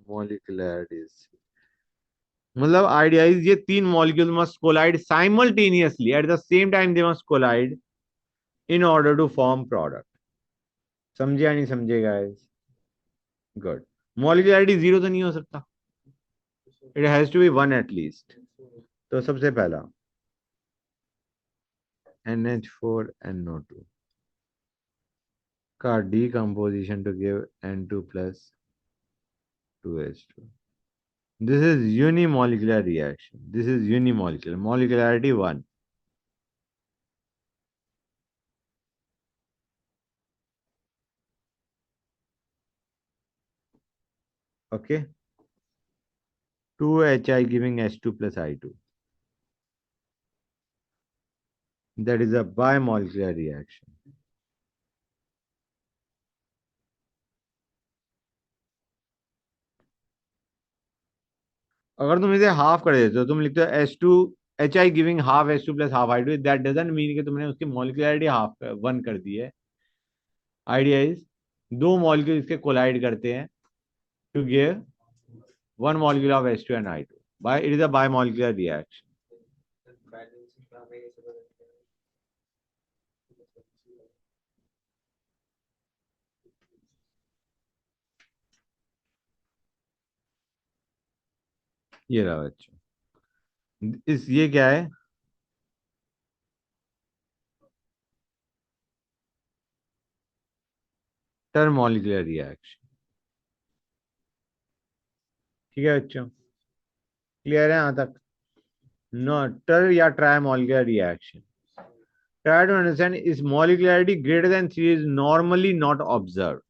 मॉलिक्यूलरिटी, मतलब आइडिया इज ये तीन molecule must collide simultaneously at the same time, they must collide in order to form product. समझे या नहीं समझे गाइस? गुड। मॉलिक्यूलरिटी जीरो तो नहीं हो सकता, it has to be one at least. तो सबसे पहला NH4NO2 का decomposition to give N2 + 2H2। This is unimolecular reaction, this is unimolecular, molecularity one. Okay, 2Hi giving H2 + I2, that is a bimolecular reaction. अगर तुम इसे half कर देते हो, तुम लिखते हो HI giving half H2 plus half I2, that doesn't mean कि तुमने उसकी मॉलिक्यूलरिटी हाफ 1 कर दी है। आइडिया इज दो मॉलिक्यूल इसके कोलाइड करते हैं to give one molecule of H2 and I2. It is a bimolecular reaction. ये रहा बच्चों, ये क्या है? टर मॉलिक्यूलर रिएक्शन। ठीक है बच्चों, क्लियर है यहाँ तक? नो, टर या try molecular reaction. Try to understand is molecularity greater than 3 is normally not observed.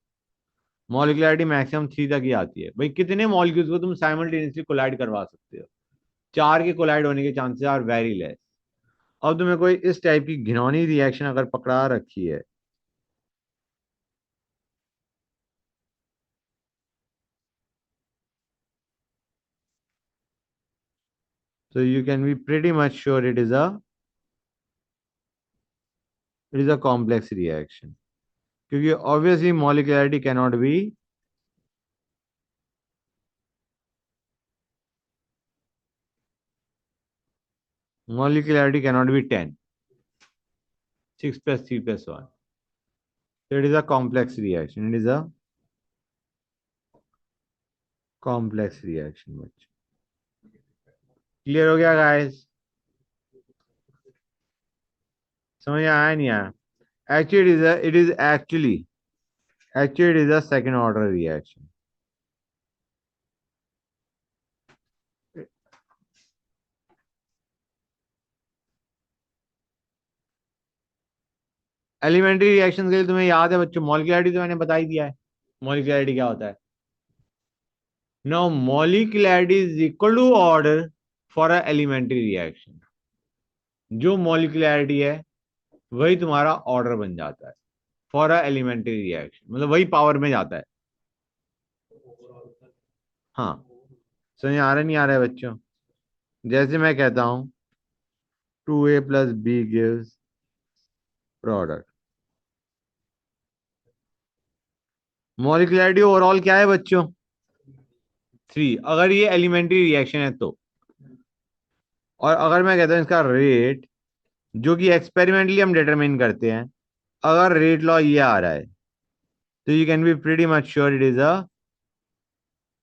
Molecularity maximum 3 तक ही आती है। भाई कितने मॉलिक्यूल्स को तुम साइमल्टेनियसली कोलाइड करवा सकते हो? 4 के कोलाइड होने के चांसेस आर वेरी लेस। अब तुम्हें कोई इस टाइप की घिनौनी रिएक्शन अगर पकड़ा रखी है, so you can be pretty much sure it is a complex reaction, क्योंकि obviously molecularity cannot be molecularity cannot be 10, 6 plus 3 plus 1. So it is a complex reaction. It is a complex reaction बच्चों। Clear हो गया guys? समझ आया नहीं आया? Actually it is a second order reaction. Elementary reaction के लिए तुम्हें याद है बच्चों, मॉलिक्यूलरिटी तो मैंने बता ही दिया है। मॉलिक्यूलरिटी क्या होता है? Now molecularity is equal to order for a elementary reaction. जो मॉलिक्यूलरिटी है वही तुम्हारा ऑर्डर बन जाता है फॉर अ एलिमेंट्री रिएक्शन, मतलब वही पावर में जाता है। हाँ, समझ आ रहा नहीं आ रहा है बच्चों? जैसे मैं कहता हूं 2A plus B gives product. Molecularity overall क्या है बच्चों? 3, अगर ये एलिमेंट्री रिएक्शन है तो। और अगर मैं कहता हूं इसका रेट, जो कि एक्सपेरिमेंटली हम डिटरमिन करते हैं, अगर रेट लॉ ये आ रहा है, तो you can be pretty much sure it is a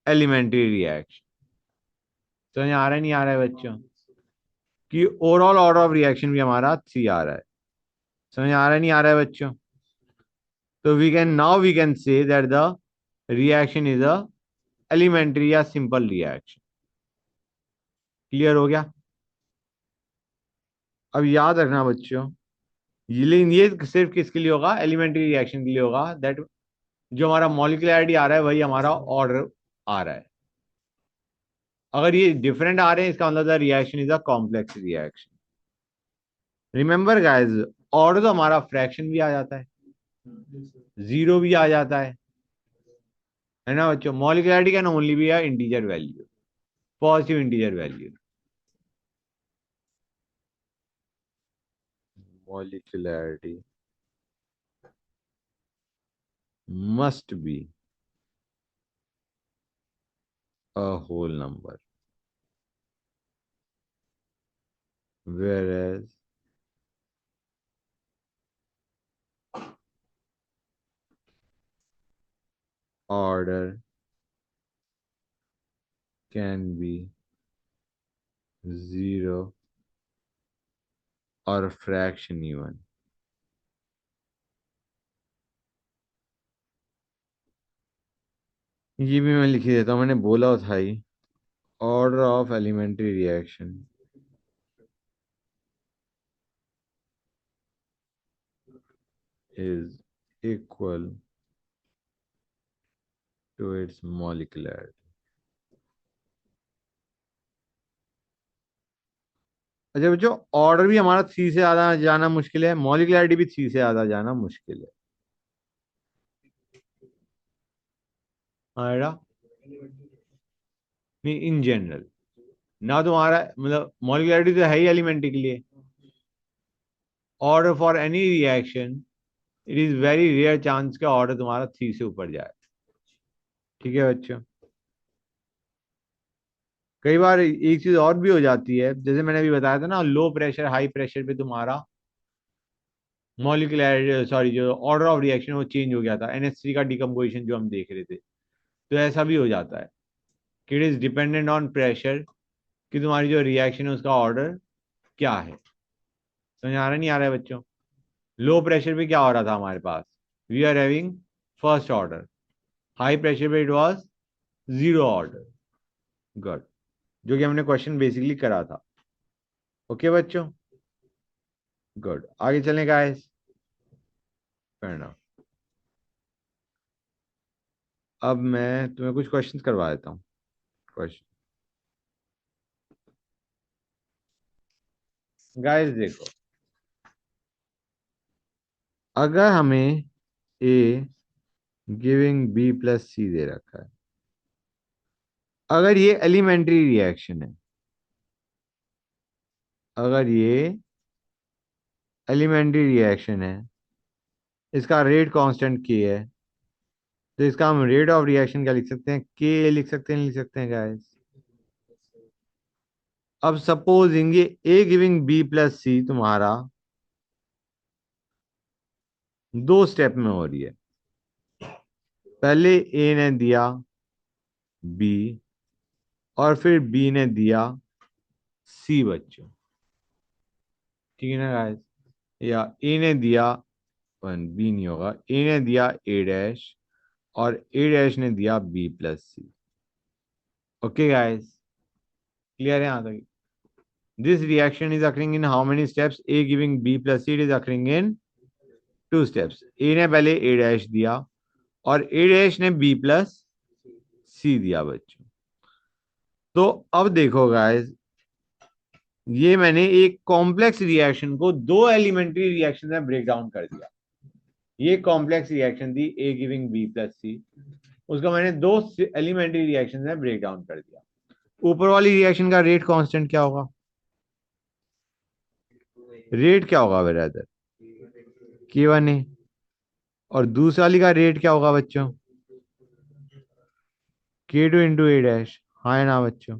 elementary reaction. समझ आ रहा है नहीं आ रहा है बच्चों? कि ओवरऑल ऑर्डर ऑफ रिएक्शन भी हमारा 3 आ रहा है। समझ आ रहा है नहीं आ रहा है बच्चों? तो we can say that the reaction is a elementary या सिंपल रिएक्शन। क्लियर हो गया? अब याद रखना बच्चों, लेकिन ये सिर्फ किसके लिए होगा? एलिमेंट्री रिएक्शन के लिए होगा, दैट जो हमारा मॉलिक्यूलरिटी आ रहा है वही हमारा ऑर्डर आ रहा है। अगर ये डिफरेंट आ रहे हैं, इसका मतलब reaction is a complex reaction. Remember guys, order तो हमारा फ्रैक्शन भी आ जाता है, जीरो भी आ जाता है ना बच्चों? Molecularity can only be a integer value, positive integer value. Molecularity must be a whole number, whereas order can be zero or a fraction even. ये भी मैं लिख ही देता हूँ, मैंने बोला था ही। Order of elementary reaction is equal to its molecularity. अच्छा बच्चों, ऑर्डर भी हमारा 3 से ज्यादा जाना मुश्किल है, मॉलिक्यूलरिटी भी 3 से ज्यादा जाना मुश्किल है। आएगा नहीं इन जनरल? ना तुम्हारा मतलब मॉलिक्युलरिटी तो है ही एलिमेंट्री के लिए। Order for any reaction, it is very rare chance का ऑर्डर तुम्हारा 3 से ऊपर जाए। ठीक है बच्चों। कई बार एक चीज और भी हो जाती है, जैसे मैंने अभी बताया था ना, लो प्रेशर हाई प्रेशर पे तुम्हारा मॉलिक्यूलर सॉरी जो ऑर्डर ऑफ रिएक्शन वो चेंज हो गया था, NH3 का डिकम्पोजिशन जो हम देख रहे थे। तो ऐसा भी हो जाता है कि it is dependent on pressure, कि तुम्हारी जो रिएक्शन है उसका ऑर्डर क्या है। समझ आ रहा नहीं आ रहा है बच्चों? लो प्रेशर पे क्या हो रहा था हमारे पास, we are having first order. High pressure पे it was zero order. Good. जो कि हमने क्वेश्चन बेसिकली करा था। ओके बच्चों। गुड, आगे चलें गाइस। करना। अब मैं तुम्हें कुछ क्वेश्चंस करवा देता हूँ। क्वेश्चन गाइस देखो, अगर हमें ए गिविंग बी प्लस सी दे रखा है, अगर ये एलिमेंट्री रिएक्शन है, अगर ये एलिमेंट्री रिएक्शन है, इसका रेट कांस्टेंट के है, तो इसका हम रेट ऑफ रिएक्शन क्या लिख सकते हैं, के लिख सकते हैं, लिख सकते हैं गाइस। अब सपोजिंग ये ए गिविंग बी प्लस सी तुम्हारा दो स्टेप में हो रही है। पहले ए ने दिया बी, और फिर बी ने दिया सी बच्चों। ठीक है ना गाइस? या ए ने दिया, वन बी नहीं होगा, ए ने दिया ए डैश, और ए डैश ने दिया B plus C. Okay guys, clear है यहाँ तक? This reaction is occurring in how many steps, A giving B plus C, it is occurring in two steps. A ने पहले ए डैश दिया, और ए डैश ने बी प्लस सी दिया बच्चों। तो अब देखो गाइस, ये मैंने एक कॉम्प्लेक्स रिएक्शन को दो एलिमेंट्री रिएक्शन में ब्रेक डाउन कर दिया। ये कॉम्प्लेक्स रिएक्शन थी ए गिविंग बी प्लस सी, उसका मैंने दो एलिमेंट्री रिएक्शन में ब्रेक डाउन कर दिया। ऊपर वाली रिएक्शन का रेट कांस्टेंट क्या होगा, रेट क्या होगा ब्रदर, K1A। और दूसरी वाली का रेट क्या होगा बच्चों, K2 इंटू ए डैश। हाँ है ना बच्चों?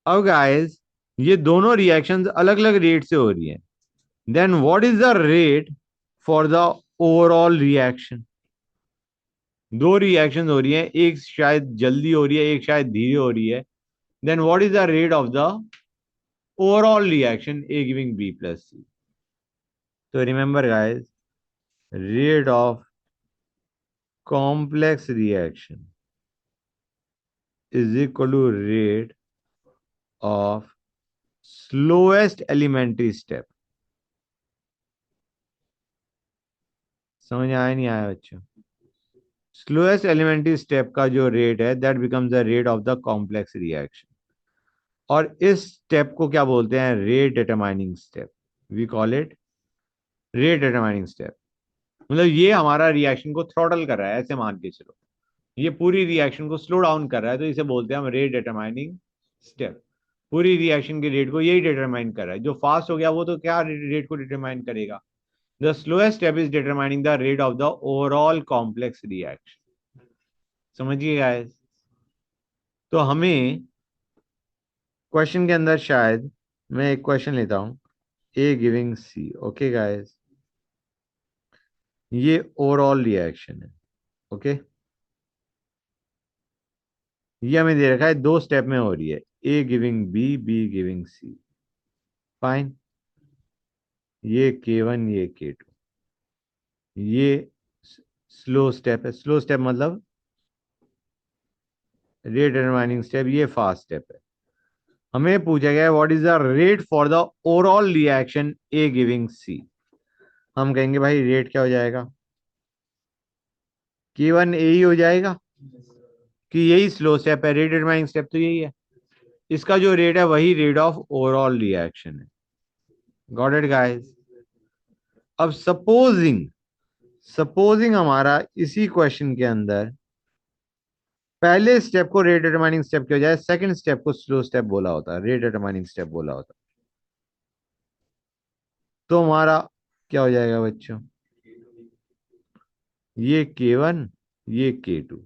अब गाइस, ये दोनों रिएक्शंस अलग अलग रेट से हो रही हैं। Then what is the rate for the overall reaction? दो रिएक्शन हो रही है, एक शायद जल्दी हो रही है, एक शायद धीरे हो रही है। Then what is the rate of the overall reaction A giving B plus C? तो remember guys, rate of complex reaction is equal to rate of slowest elementary step. समझ आया नहीं आया बच्चों? स्लोएस्ट एलिमेंट्री स्टेप का जो rate है, that becomes the rate of the complex reaction. और इस स्टेप को क्या बोलते हैं, rate determining step. We call it rate determining step. मतलब ये हमारा रिएक्शन को थ्रॉटल कर रहा है, ऐसे मान के चलो, ये पूरी रिएक्शन को स्लो डाउन कर रहा है, तो इसे बोलते हैं हम रेट डिटरमाइनिंग स्टेप। पूरी रिएक्शन के रेट को यही डिटरमाइन कर रहा है। जो फास्ट हो गया वो तो क्या रेट को डिटरमाइन करेगा, the slowest step is determining the rate of the overall complex reaction. समझिए गाइस? तो हमें क्वेश्चन के अंदर शायद, मैं एक क्वेश्चन लेता हूं, ए गिविंग सी। ओके गाइस, ये ओवरऑल रिएक्शन है। ओके, ये हमें दे रखा है दो स्टेप में हो रही है, A giving B, B giving C. Fine. ये K1, ये K2, ये स्लो स्टेप है। स्लो स्टेप मतलब रेट डिटरमाइनिंग स्टेप, ये फास्ट स्टेप है। हमें पूछा गया है what is the rate for the overall reaction A giving C. हम कहेंगे भाई रेट क्या हो जाएगा, K1A ही हो जाएगा, कि यही स्लो स्टेप है, रेट डिटरमाइनिंग स्टेप तो यही है। इसका जो रेट है वही रेट ऑफ ओवरऑल रिएक्शन है। Got it guys? अब सपोजिंग, सपोजिंग हमारा इसी क्वेश्चन के अंदर पहले स्टेप को रेट डिटरमाइनिंग स्टेप की बजाय सेकंड स्टेप को स्लो स्टेप बोला होता है, रेट डिटरमाइनिंग स्टेप बोला होता है। तो हमारा क्या हो जाएगा बच्चों, ये K1, ये K2।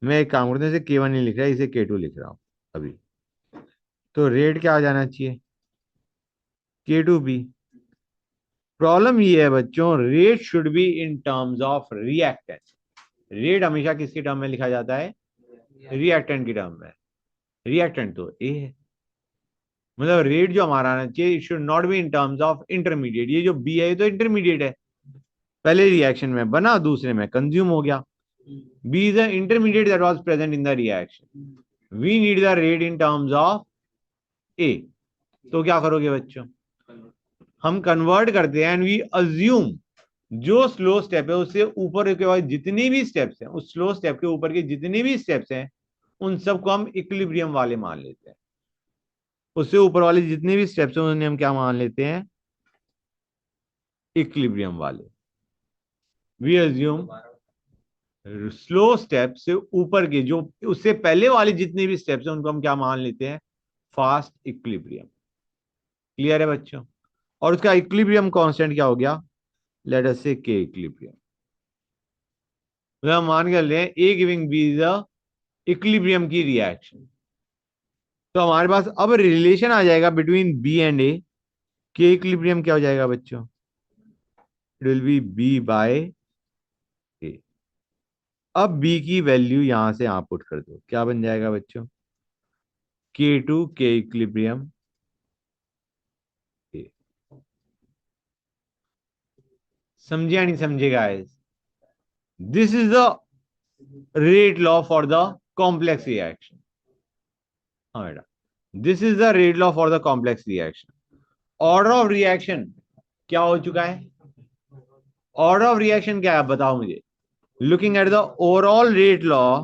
मैं एक काम करता हूँ, इसे K1 नहीं लिख रहा, इसे K2 लिख रहा हूं अभी। तो रेट क्या आ जाना चाहिए, K2B। प्रॉब्लम ये है बच्चों, rate should be in terms of reactant. Rate हमेशा किसकी टर्म में लिखा जाता है, रिएक्टेंट की टर्म में। रिएक्टेंट तो ए है, मतलब रेट जो हमारा आना चाहिए, it should not be in terms of intermediate. ये जो बी है ये तो इंटरमीडिएट है, पहले रिएक्शन में बना, दूसरे में कंज्यूम हो गया। B is the intermediate that was present in the reaction. We need the rate in terms of A. तो क्या करोगे बच्चों, हम कन्वर्ट करते हैं एंड वी अज्यूम जो स्लो स्टेप है उससे ऊपर के बाद जितनी भी स्टेप्स हैं, उस स्लो स्टेप के ऊपर के जितने भी स्टेप्स हैं, उन सबको हम इक्विलिब्रियम वाले मान लेते हैं। उससे ऊपर वाले जितने भी स्टेप्स हैं उन्हें हम क्या मान लेते हैं, इक्विलिब्रियम वाले। वी अज्यूम स्लो स्टेप से ऊपर के जो उससे पहले वाले जितने भी स्टेप्स हैं उनको हम क्या मान लेते हैं, फास्ट इक्विलिब्रियम। क्लियर है बच्चों। और उसका इक्विलिब्रियम कांस्टेंट क्या हो गया, लेट अस से के इक्विलिब्रियम। मतलब हम मान के ले A giving B is the equilibrium की रिएक्शन। तो हमारे पास अब रिलेशन आ जाएगा बिटवीन बी एंड ए। के इक्विलिब्रियम क्या हो जाएगा बच्चों, it will be B by A. अब बी की वैल्यू यहां से यहां पुट कर दो, क्या बन जाएगा बच्चों, K2 के इक्विलिब्रियम ए। समझे या नहीं समझे guys, this is the rate law for the complex reaction. हाँ बेटा, this is the rate law for the complex reaction. Order of reaction क्या हो चुका है, ऑर्डर ऑफ रिएक्शन क्या है आप बताओ मुझे। Looking at the overall rate law,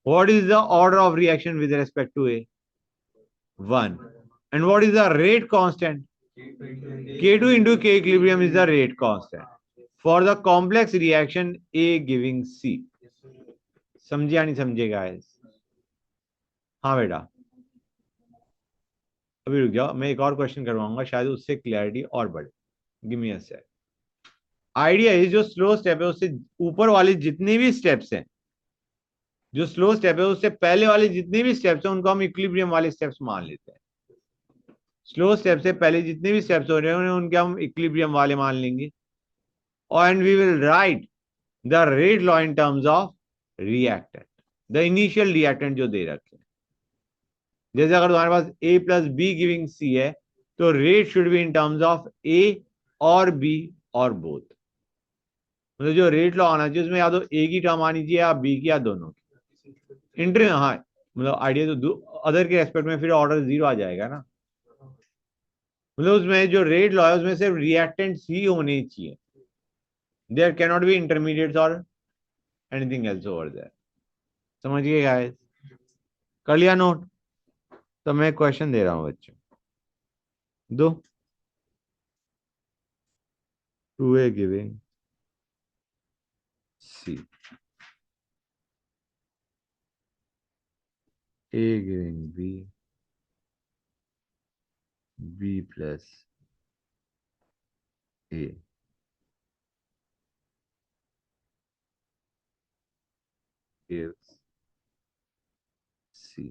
what is the order of reaction with respect to A, 1। And what is the rate constant, K2 into K equilibrium is the rate constant for the complex reaction A giving C। समझे या नहीं समझे guys. हाँ बेटा, अभी रुक जाओ, मैं एक और क्वेश्चन करवाऊंगा, शायद उससे क्लैरिटी और बढ़े। गिव मी अ सेक। आइडिया है जो स्लो स्टेप है उससे ऊपर वाले जितने भी स्टेप्स हैं, जो स्लो स्टेप है उससे पहले वाले जितने भी स्टेप्स हैं उनको हम इक्विलिब्रियम वाले स्टेप्स मान लेते हैं। स्लो स्टेप से पहले जितने भी स्टेप्स हो रहे हैं उनके हम इक्विलिब्रियम वाले मान लेंगे। And we will write the rate law in terms of reactant, the initial reactant जो दे रखे हैं। जैसे अगर तुम्हारे पास A plus B giving C है, तो rate should be in terms of A और बी और बोथ। मतलब जो रेट लॉ आना चाहिए उसमें या तो ए की टर्म आनी चाहिए या बी की, या दोनों की। इंटर हाँ, मतलब आइडिया तो अदर के रेस्पेक्ट में फिर ऑर्डर जीरो आ जाएगा ना। मतलब उसमें जो रेट लॉ है उसमें सिर्फ रिएक्टेंट ही होने चाहिए, there can not be intermediates और एनीथिंग एल्स ओवर देयर। समझिए गाइस, कर लिया नोट। तो मैं क्वेश्चन दे रहा हूं बच्चों, दो। Two A giving C, A giving B, B plus A gives C।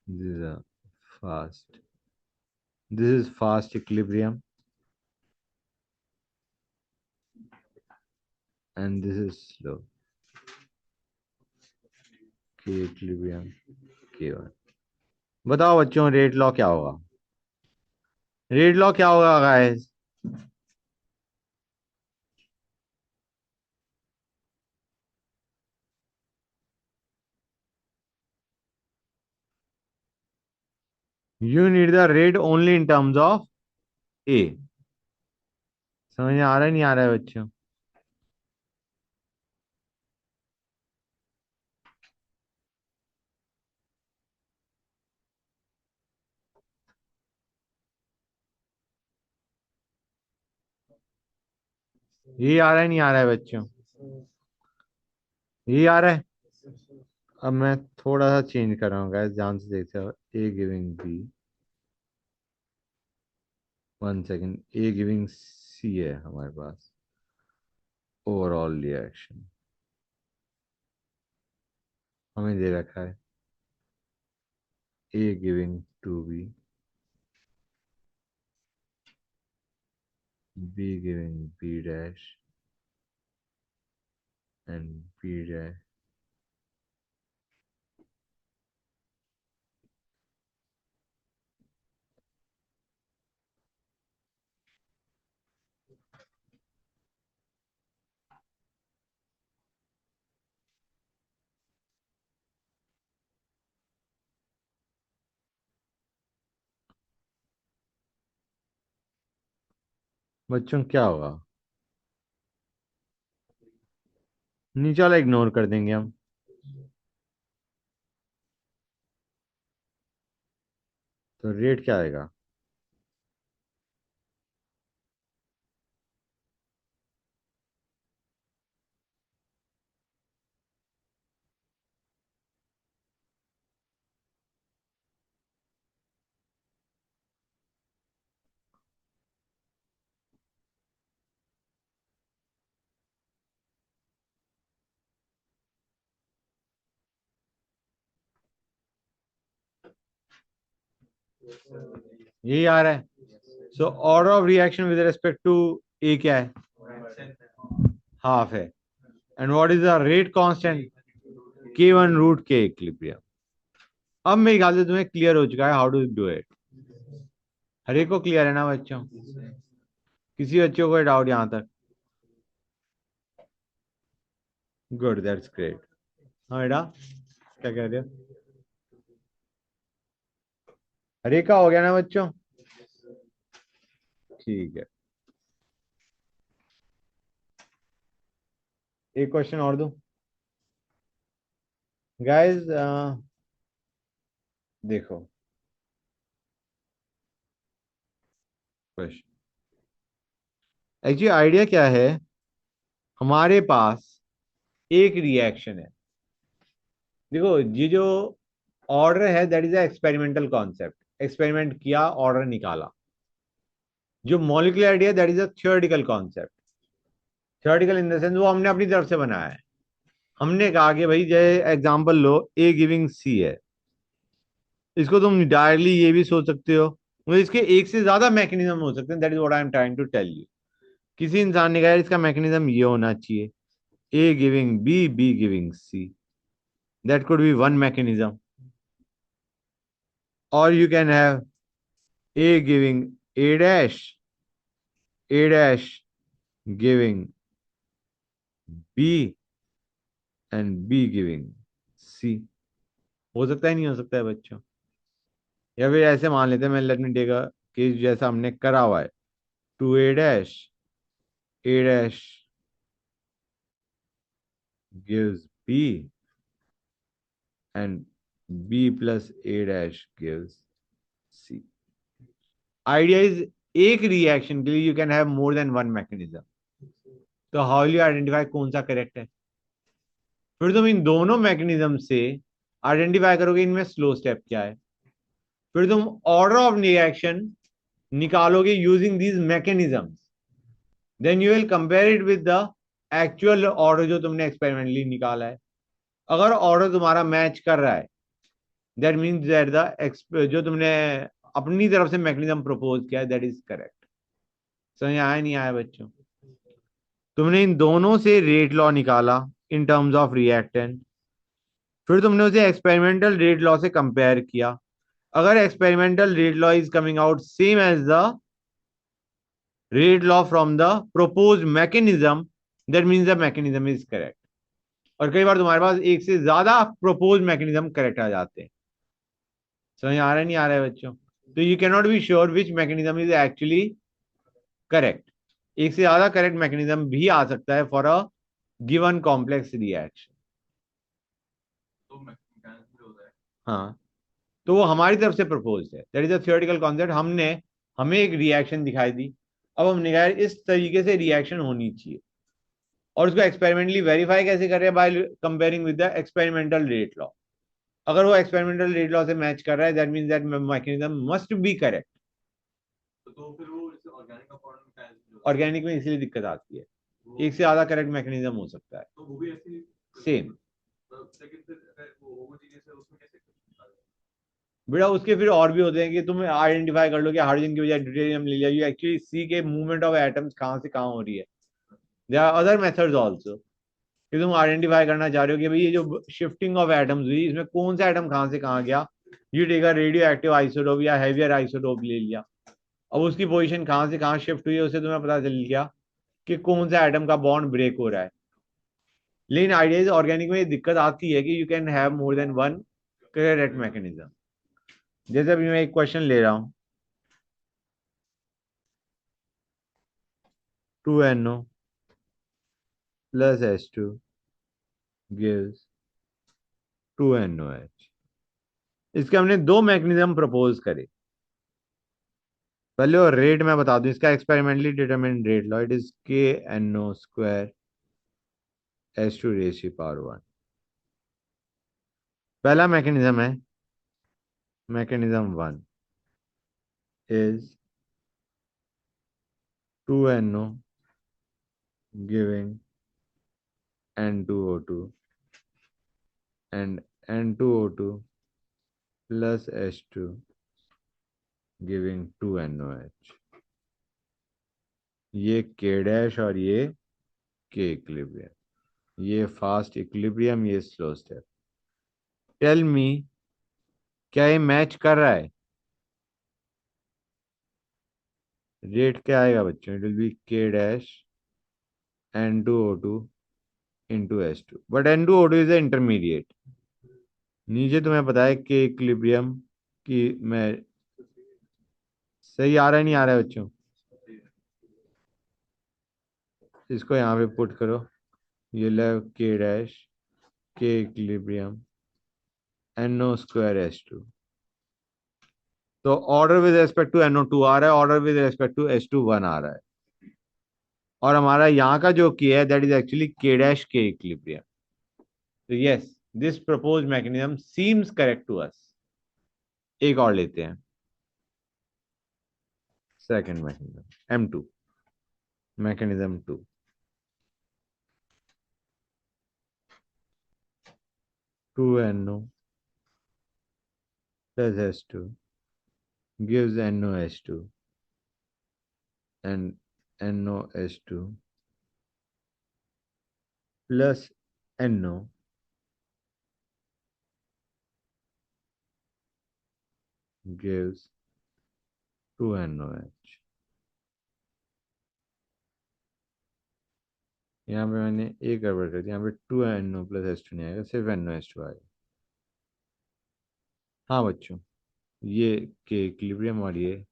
This is a fast. This is fast equilibrium, and this is slow. K equilibrium K1। बताओ बच्चों रेट लॉ क्या होगा, रेट लॉ क्या होगा guys. You need the rate only in terms of A. समझ में आ रहा है नहीं आ रहा है बच्चों। ये आ रहा है नहीं आ रहा है बच्चों। ये आ रहा है। अब मैं थोड़ा सा चेंज कर रहा हूँ गाइस, ध्यान से देखते हो। A giving B, 1 second, A giving C है हमारे पास। ओवरऑल रिएक्शन हमें दे रखा है A giving two B, B giving B dash and B dash. बच्चों क्या होगा, नीचे वाला इग्नोर कर देंगे हम। तो रेट क्या आएगा? यही आ रहा है। So order of reaction with respect to A क्या है? हाफ है। And what is the rate constant? K1 √K equilibrium. अब मेरे ख्याल से तुम्हें क्लियर हो चुका है हाउ टू डू इट। हर एक को क्लियर है ना बच्चों? किसी बच्चों को डाउट यहाँ तक? Good, that's great. हाँ बेटा, क्या कह रहे हो? हर एक का हो गया ना बच्चों? ठीक है, एक क्वेश्चन और दूं गाइस? देखो क्वेश्चन, एक्चुअली आइडिया क्या है, हमारे पास एक रिएक्शन है। देखो ये जो ऑर्डर है that is a experimental concept, experiment किया ऑर्डर निकाला। जो molecular idea that is a theoretical concept, theoretical in the sense वो हमने अपनी तरफ से बनाया है। हमने कहा कि भाई जैसे एग्जांपल लो, ए गिविंग सी है। इसको तुम डायरेक्टली ये भी सोच सकते हो, मतलब इसके एक से ज्यादा मैकेनिज्म हो सकते हैं। That is what I am trying to tell you. किसी इंसान ने कहा यार इसका मैकेनिज्म ये होना चाहिए, A giving B, B giving C. That could be one mechanism. और you can have A giving A dash, A dash giving B and B giving C. हो सकता है, नहीं हो सकता है बच्चों? या फिर ऐसे मान लेते हैं, मैं let me take a case जैसा हमने करा हुआ है, two A dash, A dash gives b and b plus a dash gives c. Idea is एक रिएक्शन के लिए you can have more than one mechanism. तो हाउ यू आइडेंटिफाई कौन सा करेक्ट है? फिर तुम इन दोनों मैकेनिज्म से आइडेंटिफाई करोगे इनमें स्लो स्टेप क्या है। फिर तुम ऑर्डर ऑफ रिएक्शन निकालोगे using these mechanism. Then you will compare it with the actual order जो तुमने एक्सपेरिमेंटली निकाला है। अगर ऑर्डर तुम्हारा मैच कर रहा है, दैट मीन्स दैट द जो तुमने अपनी तरफ से मैकेनिज्म प्रपोज किया है दैट इज करेक्ट। समझ आया नहीं आया बच्चों? तुमने इन दोनों से रेट लॉ निकाला इन टर्म्स ऑफ रिएक्टेंट, फिर तुमने उसे एक्सपेरिमेंटल रेट लॉ से कंपेयर किया। अगर experimental rate law is coming out same as the rate law from the propose mechanism, that means the mechanism is correct. और कई बार तुम्हारे पास एक से ज्यादा प्रोपोज मैकेनिज्म करेक्ट आ जाते हैं। समझ आ रहा है नहीं आ रहा है बच्चों? तो you can not be sure which mechanism is actually correct. एक से ज्यादा करेक्ट मैकेनिज्म भी आ सकता है for a given complex reaction. हाँ, तो वो हमारी तरफ से प्रपोज है, that is a theoretical concept. हमने हमें एक रिएक्शन दिखाई दी, अब हमने कहा इस तरीके से रिएक्शन होनी चाहिए। और उसको एक्सपेरिमेंटली वेरीफाई कैसे कर रहे हैं? By comparing with the experimental rate law. अगर वो एक्सपेरिमेंटल रेट लॉ से मैच कर रहा है, that means that mechanism must be correct. तो फिर वो ऑर्गेनिक में इसलिए दिक्कत आती है, एक से ज्यादा करेक्ट मैकेनिज्म हो सकता है, तो वो भी ऐसे सेम। बेटा उसके फिर और भी होते हैं कि तुम आइडेंटिफाई कर लो कि हाइड्रोजन की बजाय ड्यूटेरियम ले लिया, यू एक्चुअली सी के मूवमेंट ऑफ एटम्स कहाँ से कहाँ हो रही है। There are other methods also कि तुम आइडेंटिफाई करना चाह रहे हो कि भाई ये जो शिफ्टिंग ऑफ एटम्स हुई, इसमें कौन सा एटम कहाँ से कहाँ गया। You take a radioactive isotope या हैवियर आइसोटोप ले लिया, अब उसकी पोजीशन कहाँ से कहाँ शिफ्ट हुई है, उससे तुम्हें पता चल गया कि कौन सा एटम का बॉन्ड ब्रेक हो रहा है। लेकिन आइडियाज ऑर्गेनिक में ये दिक्कत आती है कि you can have more than one correct mechanism. जैसे अभी मैं एक क्वेश्चन ले रहा हूँ, 2NO plus H2 gives 2NOH। इसके हमने दो मैकेनिज्म प्रपोज करे। पहले और रेट मैं बता दूं इसका, experimentally determine rate law, it is KNO square H2 ratio power 1। पहला मैकेनिज्म है, mechanism 1 is 2NO giving N2O2 and N2O2 plus H2 giving 2NOH। ये K डैश और ये K इक्विलिब्रियम, ये फास्ट इक्विलिब्रियम, ये स्लो स्टेप। टेल मी, क्या ये match कर रहा है? रेट क्या आएगा बच्चों? It will B K dash N2O2 into H2, but N2O2 is A intermediate. नीचे तुम्हें पता है कि इक्विलिब्रियम की मैं सही आ रहा है नहीं आ रहा है बच्चों? इसको यहाँ पे पुट करो, ये ले K dash K equilibrium NO square H2। तो order with respect to NO2 आ रहा है, order with respect to H2 1 आ रहा है, और हमारा यहाँ का जो K है that is actually K dash K equilibrium. तो yes, this propose mechanism seems correct to us. एक और लेते हैं, second mechanism M2, mechanism 2। 2NO plus H2 gives NOH2 and NOH2 plus NO gives 2NOH। यहाँ पे मैंने एक गड़बड़ कर दी, यहाँ पे 2NO प्लस H2 नहीं आएगा, सिर्फ NOH2 आएगा। हाँ बच्चों, ये के इक्विलिब्रियम और ये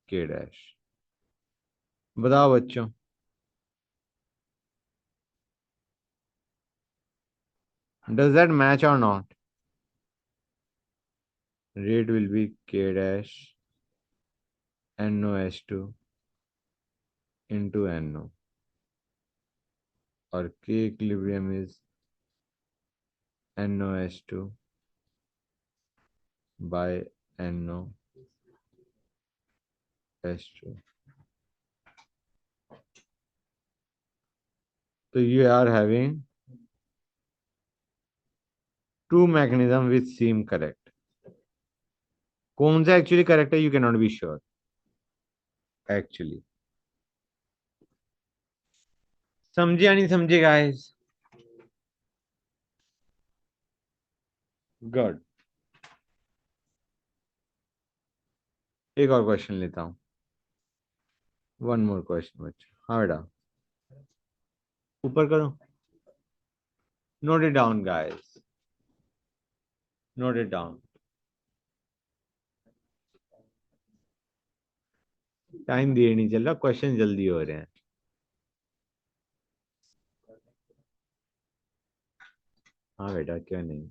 K डैश। बताओ बच्चों, does that match or not? Rate will be K dash NOH2 into NO, और K equilibrium is NOH2 by NOH2। तो you are having two mechanism which seem correct। कौन सा एक्चुअली करेक्ट है you can not be sure actually. समझे या नहीं समझे guys? Good. एक और क्वेश्चन लेता हूं, वन मोर क्वेश्चन बच्चों। हाँ बेटा, ऊपर करो, note it down guys, note it down. Time दिए नहीं चल रहा, क्वेश्चन जल्दी हो रहे हैं। हाँ बेटा, क्यों नहीं,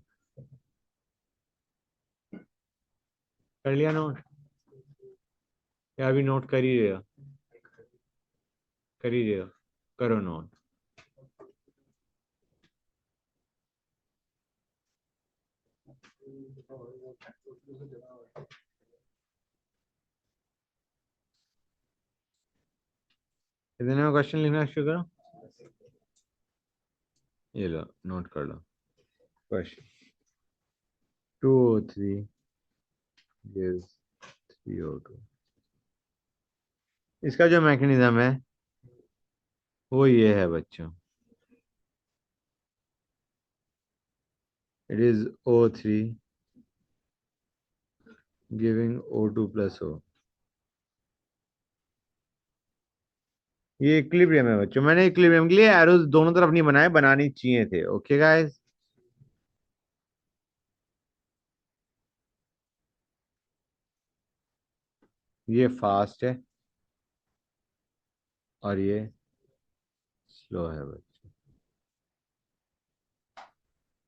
कर लिया नोट? या अभी नोट कर ही रहे हो? कर ही रहे हो, करो नोट। इतने में क्वेश्चन लिखना शुरू करो। ये लो नोट कर लो। Question 203 gives 302। इसका जो मैकेनिज्म है वो ये है बच्चों। It is O3 giving O2 plus O। ये इक्विलिब्रियम है बच्चों। मैंने इक्विलिब्रियम के लिए एरोज दोनों तरफ नहीं बनाए, बनानी चाहिए थे। Okay guys. ये फास्ट है और ये स्लो है बच्चों।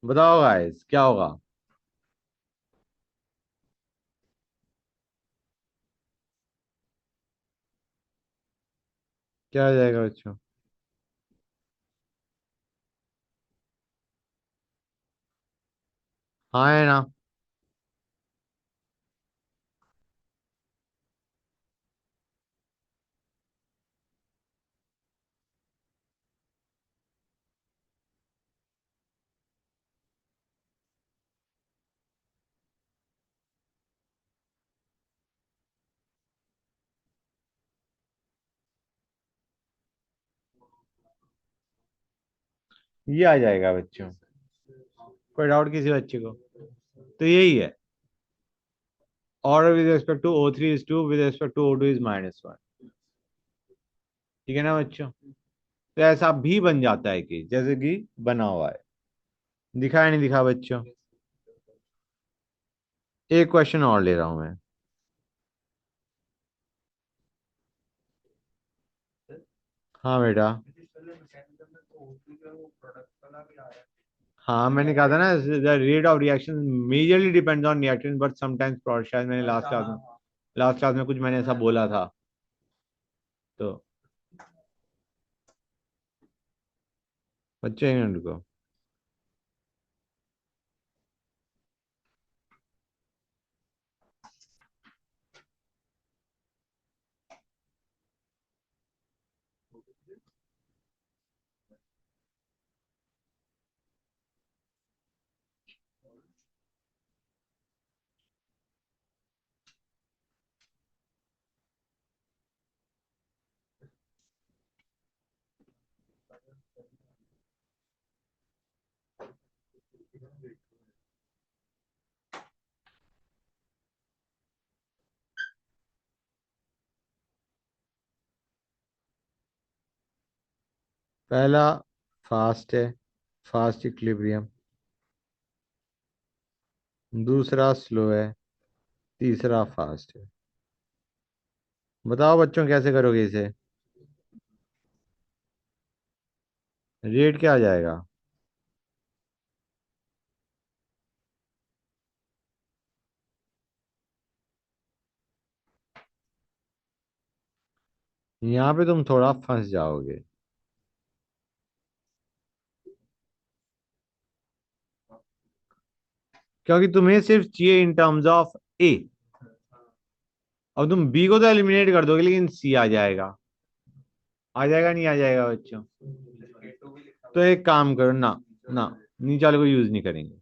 बताओ गाइस क्या होगा। क्या आ जाएगा बच्चों। हाँ है ना। ये आ जाएगा बच्चों। कोई डाउट किसी बच्चे को। तो यही है। Order with respect to O3 is 2, with respect to O2 is -1। ठीक है ना बच्चों। तो ऐसा भी बन जाता है कि जैसे कि बना हुआ है। दिखा है नहीं दिखा बच्चों। एक क्वेश्चन और ले रहा हूं मैं। हाँ बेटा। हाँ मैंने कहा था ना, the rate of reaction majorly depends on reactant but sometimes product. शायद मैंने लास्ट क्लास में कुछ मैंने ऐसा बोला था। तो बच्चे एक मिनट को। पहला फास्ट है, फास्ट इक्विलिब्रियम। दूसरा स्लो है। तीसरा फास्ट है। बताओ बच्चों कैसे करोगे इसे। रेट क्या आ जाएगा। यहाँ पे तुम थोड़ा फंस जाओगे। क्योंकि तुम्हें सिर्फ चाहिए इन टर्म्स ऑफ ए। अब तुम बी को तो एलिमिनेट कर दोगे लेकिन सी आ जाएगा। आ जाएगा नहीं आ जाएगा बच्चों। तो एक काम करो ना, ना नीचे वाले को यूज नहीं करेंगे।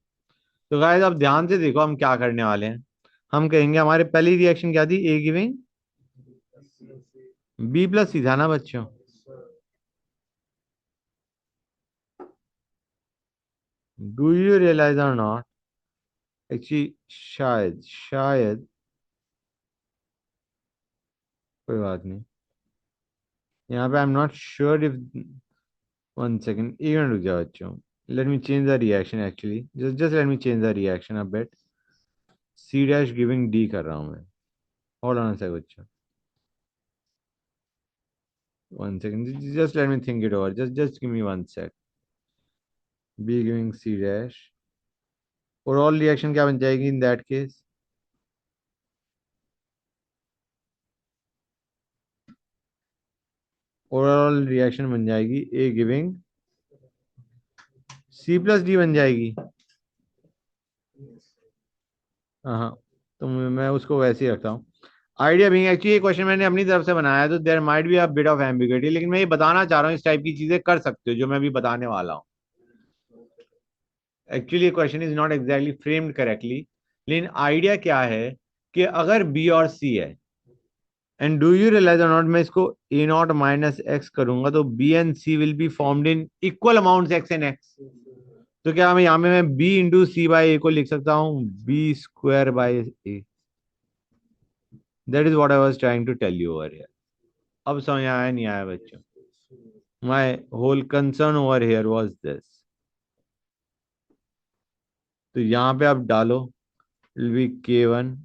तो गाइस अब ध्यान से देखो हम क्या करने वाले हैं। हम कहेंगे हमारे पहली रिएक्शन क्या थी, A giving B plus C था ना बच्चों। Do you realize or not. Actually शायद शायद कोई बात नहीं। यहाँ पे I am not sure if. One second, एक मिनट रुक जाओ बच्चों। Let me change the reaction actually, just let me change the reaction a bit. C dash giving D कर रहा हूँ मैं। होल्ड ऑन अ सेकंड बच्चों। One second, just let me think it over, just give me one sec. B giving C dash. Overall reaction क्या बन जाएगी in that case. Overall reaction बन जाएगी A giving C plus D बन जाएगी। हाँ, तो मैं उसको वैसे ही रखता हूँ। आइडिया बीइंग, एक्चुअली ये क्वेश्चन मैंने अपनी तरफ से बनाया है, तो there might be a bit of ambiguity, लेकिन मैं ये बताना चाह रहा हूँ इस टाइप की चीजें कर सकते हो जो मैं अभी बताने वाला हूँ। Actually question is not exactly framed correctly, लेकिन आइडिया क्या है कि अगर बी और सी है, and do you realize or not, मैं इसको ए नॉट माइनस एक्स करूंगा तो B and C will be formed in equal amount X and X. तो क्या मैं यहाँ पे मैं B into C by A को लिख सकता हूँ B square by A. That is what I was trying to tell you over here. अब समझ आया नहीं आया बच्चों? My whole concern over here was this. तो यहाँ पे आप डालो will be K one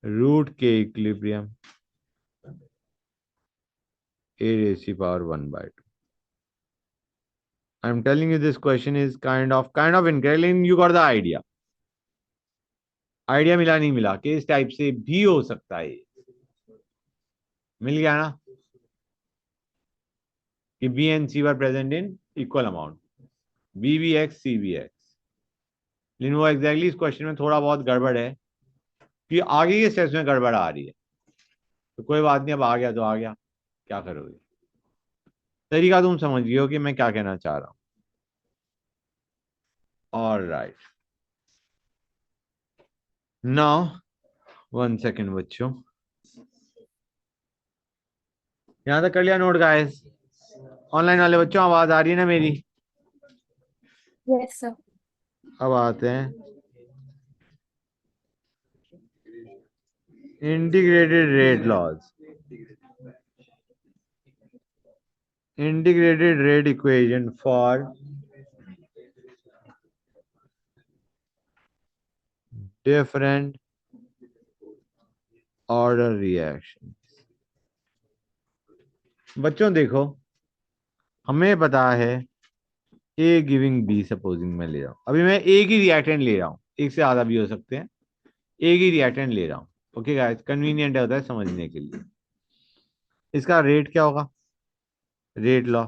root K equilibrium a raised to power 1 by 2. I'm telling you this question is kind of incredible. You got the idea. Idea मिला नहीं मिला कि इस टाइप से भी हो सकता है? मिल गया ना कि B and C were present in equal amount, B B X C B X. लेकिन वो एग्जैक्टली इस क्वेश्चन में थोड़ा बहुत गड़बड़ है कि आगे के स्टेप्स में गड़बड़ आ रही है। तो कोई बात नहीं, अब आ गया तो आ गया, क्या करोगे? तरीका तुम समझ गए हो कि मैं क्या कहना चाह रहा हूं। ऑल राइट, नाउ 1 सेकेंड बच्चों, यहां तक कर लिया नोट गाइस? ऑनलाइन वाले बच्चों आवाज आ रही है ना मेरी? Yes sir. अब आते हैं integrated rate laws, integrated rate equation for different order reaction. बच्चों देखो, हमें पता है ए गिविंग बी, सपोजिंग मैं ले रहा हूं, अभी मैं एक ही रिएक्टेंट ले रहा हूं, एक से ज्यादा भी हो सकते हैं, एक ही रिएक्टेंट ले रहा हूं। ओके गाइस, कन्वीनियंट होता है समझने के लिए। इसका रेट क्या होगा? रेट लॉ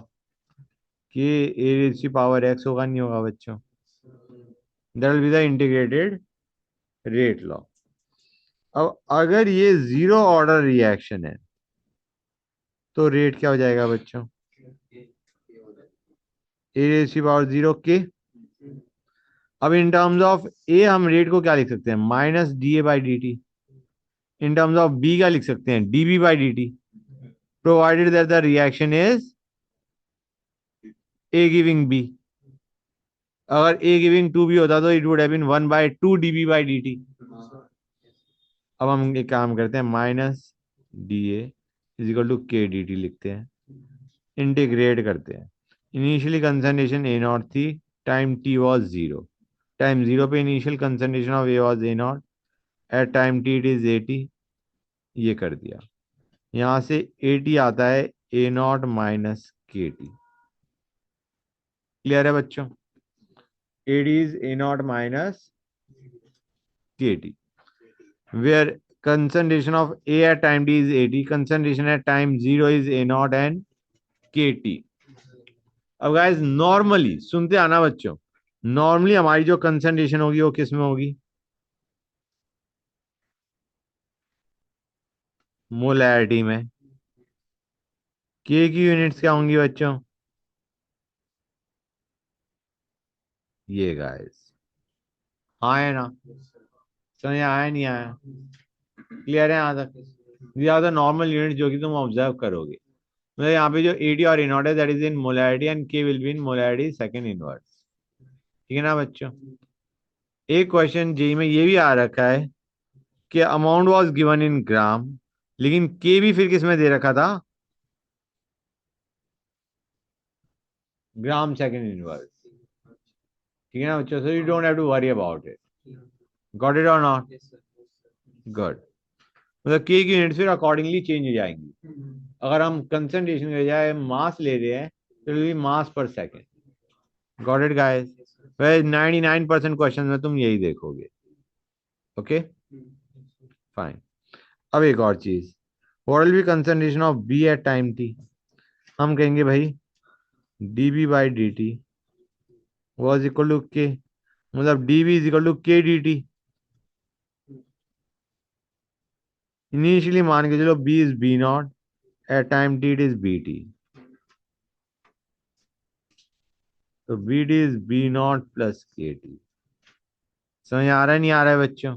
कि ए रेज़ की पावर एक्स होगा, नहीं होगा बच्चों? That will be the integrated rate law. अब अगर ये जीरो ऑर्डर रिएक्शन है तो रेट क्या हो जाएगा बच्चों? ए रेज़ की पावर जीरो के। अब इन टर्म्स ऑफ ए हम रेट को क्या लिख सकते हैं? Minus D A by D T. In terms of B क्या लिख सकते हैं? D B by D T, provided that the reaction is A giving B. अगर ए गिविंग टू भी होता तो it would have been 1/2 D B by D T. अब हम एक काम करते हैं, minus D A is equal to K D T लिखते हैं, इंटीग्रेट करते हैं। इनिशियली कंसंट्रेशन ए नॉट थी, time t was zero, time zero पे initial concentration of A was A naught, at time T it is A t. ये कर दिया, यहाँ से ए टी आता है ए नॉट माइनस के टी। क्लियर है बच्चों? A D is A naught minus के t, where concentration of A at time t is 80, concentration at time 0 is A naught and KT। अब गाइस नॉर्मली सुनते आना बच्चों, नॉर्मली हमारी जो कंसंट्रेशन होगी वो किस में होगी? मोलैरिटी में। के की यूनिट्स क्या होंगी बच्चों? ये गाइस, हाँ है ना? समझ आया नहीं आया? क्लियर है यहाँ तक? ये आर द नॉर्मल यूनिट जो कि तुम ऑब्जर्व करोगे। मतलब यहाँ पे जो एडी और इनॉट है that is in molarity and K will be in molarity second inverse. ठीक है ना बच्चों? एक क्वेश्चन जी में ये भी आ रखा है कि amount was given in gram, लेकिन के भी फिर किस में दे रखा था? Gram second inverse. ठीक है ना बच्चों? So you don't have to worry about it. Got it or not? Good. मतलब के की यूनिट फिर अकॉर्डिंगली चेंज हो जाएंगी। अगर हम कंसंट्रेशन के बजाय मास ले रहे हैं तो विल बी मास पर सेकंड। Got it guys? वह 99% क्वेश्चन में तुम यही देखोगे। Okay fine. अब एक और चीज, what will be concentration of B at time T? हम कहेंगे भाई D B by D T was equal to K. मतलब D B is equal to K D T. Initially मान के चलो B is B naught, at time T it is B T. तो B D is B naught plus K T. समझ आ रहा है नहीं आ रहा है बच्चों?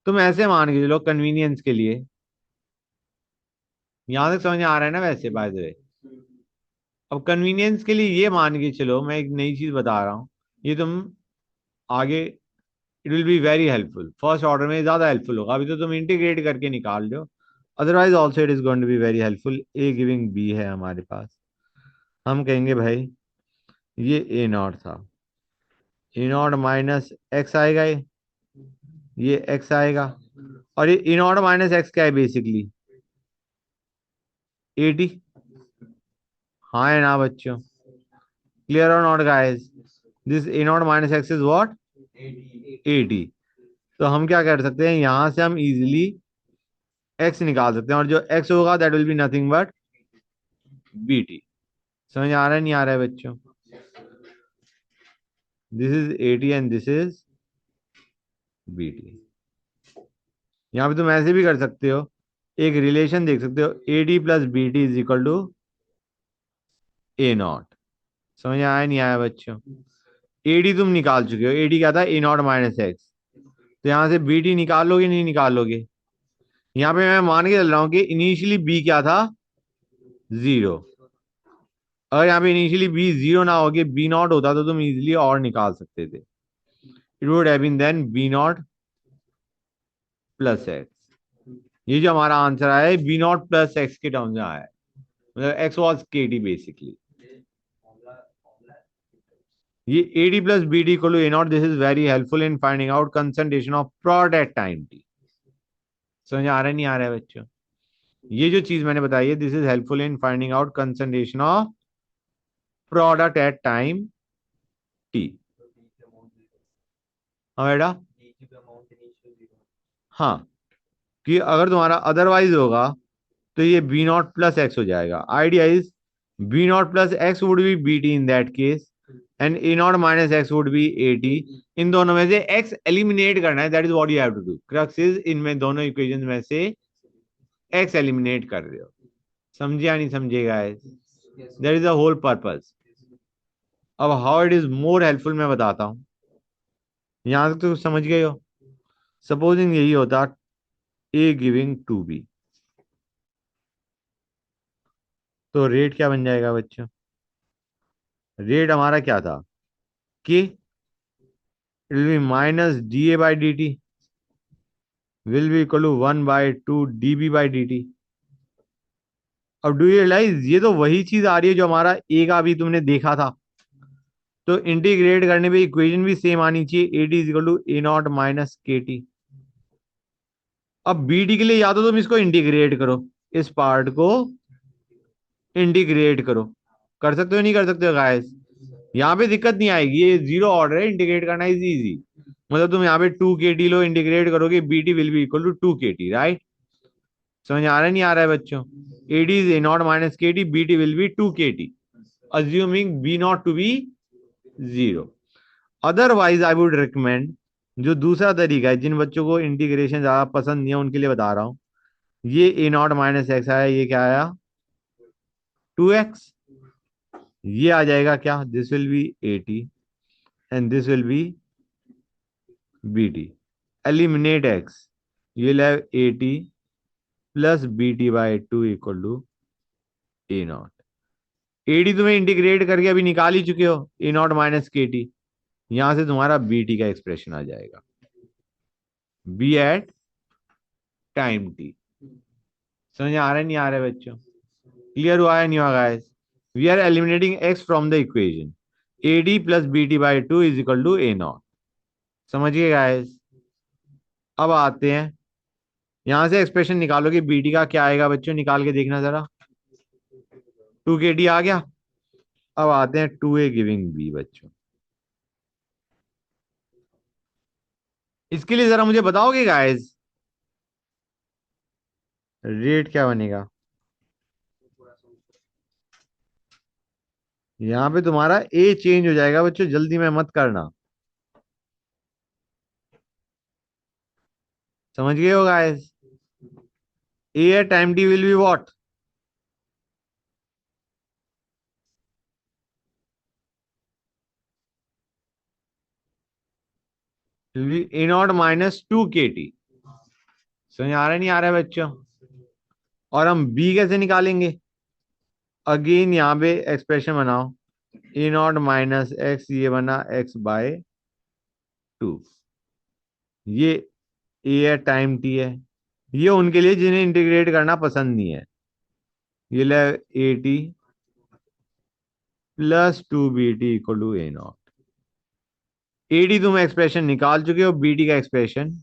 तुम ऐसे मान के चलो कन्वीनियंस के लिए, यहां तक समझ आ रहा है ना वैसे बाय द वे। अब कन्वीनियंस के लिए ये मान के चलो, मैं एक नई चीज बता रहा हूं, ये तुम आगे it will B very helpful, first order में ज्यादा हेल्पफुल होगा, अभी तो तुम इंटीग्रेट करके निकाल रहे हो, otherwise also it is going to be very helpful. A giving B है हमारे पास, हम कहेंगे भाई ये ए नॉट था, ए नॉट माइनस एक्स आएगा, ये एक्स आएगा, और ये ए नॉट माइनस एक्स क्या है बेसिकली, ए टी। हाँ है ना बच्चों? क्लियर और not guys? This A naught minus x is what, A T. तो हम क्या कर सकते हैं, यहां से हम इजिली एक्स निकाल सकते हैं, और जो एक्स होगा that will be nothing but B T. समझ आ रहा है नहीं आ रहा है बच्चों? This is A T and this is B T. यहाँ पे तुम ऐसे भी कर सकते हो, एक रिलेशन देख सकते हो, A D plus B T is equal to A naught. समझ आया नहीं आया बच्चों? ए डी तुम निकाल चुके हो, ए डी क्या था, ए नॉट माइनस एक्स। तो यहाँ से बी टी निकाल लोगे नहीं निकाल लोगे? यहाँ पे मैं मान के चल रहा हूँ कि इनिशियली बी क्या था, जीरो। अगर यहाँ पे इनिशियली बी जीरो ना होगे, बी नॉट होता तो तुम इजिली और निकाल सकते थे, it would have been then B naught plus X. ये जो हमारा आंसर आया है बी नॉट प्लस एक्स के टर्म में आया है, मतलब X was K T basically. ये A D plus B D equal to A naught, this is very helpful in finding out concentration of product at time T. समझ आ रहा है नहीं आ रहा है बच्चों? ये जो चीज मैंने बताई है, this is helpful in finding out concentration of product at time T. हाँ बेटा। हाँ, कि अगर तुम्हारा अदरवाइज होगा तो ये बी नॉट प्लस एक्स हो जाएगा। Idea is B naught plus X would be B T in that case, and A naught minus X would be A T. इन दोनों में से एक्स एलिमिनेट करना है, that is what you have to do. Crux is इनमें दोनों equation में से एक्स एलिमिनेट कर रहे हो। समझे या नहीं समझेगा? That is the whole purpose. अब how it is more helpful मैं बताता हूं, यहां तक तो समझ गए हो। सपोजिंग यही होता, ए गिविंग टू बी, तो रेट क्या बन जाएगा बच्चों? रेट हमारा क्या था, कि it will be minus D A by D T will be equal to one by two D B by D T. अब डू यू रियलाइज ये तो वही चीज आ रही है जो हमारा ए का अभी तुमने देखा था। तो इंटीग्रेट करने पे इक्वेशन भी सेम आनी चाहिए, A D is equal to A naught minus के टी। अब बी टी के लिए या तो तुम इसको इंटीग्रेट करो, इस पार्ट को इंटीग्रेट करो, कर सकते हो नहीं कर सकते हो गाइस? यहाँ पे दिक्कत नहीं आएगी, ये जीरो ऑर्डर है, इंटीग्रेट करना इज इजी। मतलब तुम यहाँ पे टू के टी लो, इंटीग्रेट करोगे, B T will be equal to two K T, right? समझ आ रहा है नहीं आ रहा है बच्चों? A D is A naught minus के T, B T will be two K T, assuming B not to be zero. Otherwise I would recommend जो दूसरा तरीका है, जिन बच्चों को इंटीग्रेशन ज्यादा पसंद नहीं है उनके लिए बता रहा हूं, ये ए नॉट माइनस एक्स आया, ये क्या आया, टू एक्स। ये आ जाएगा क्या, this will be A T and this will be B T. Eliminate X, you will have A T plus B T by two equal to A naught. A D तुम्हें integrate करके अभी निकाल ही चुके हो, ए नॉट माइनस के T, यहां से तुम्हारा बी टी का एक्सप्रेशन आ जाएगा, बी एट टाइम टी। समझ आ रहा है नहीं आ रहा है बच्चों? क्लियर हुआ है नहीं हुआ guys? We are eliminating X from the equation, A D plus B T by two is equal to A naught. समझिए गाइस? अब आते हैं, यहां से एक्सप्रेशन निकालोगे बी टी का क्या आएगा बच्चों, निकाल के देखना जरा। टू के टी आ गया। अब आते हैं टू ए गिविंग बी बच्चों, इसके लिए जरा मुझे बताओगे गाइस, रेट क्या बनेगा? यहाँ पे तुम्हारा ए चेंज हो जाएगा बच्चों, जल्दी में मत करना। समझ गए हो guys? A at time T will be what? Will be A naught minus two K T. समझ आ रहा है नहीं आ रहा है बच्चों? और हम बी कैसे निकालेंगे? अगेन यहाँ पे एक्सप्रेशन बनाओ, ए नॉट माइनस एक्स, ये बना एक्स बाय टू। ये ए है टाइम टी है। ये उनके लिए जिन्हें इंटीग्रेट करना पसंद नहीं है। ये ले A T plus two B T equal to A naught. A T तुम एक्सप्रेशन निकाल चुके हो, बी टी का एक्सप्रेशन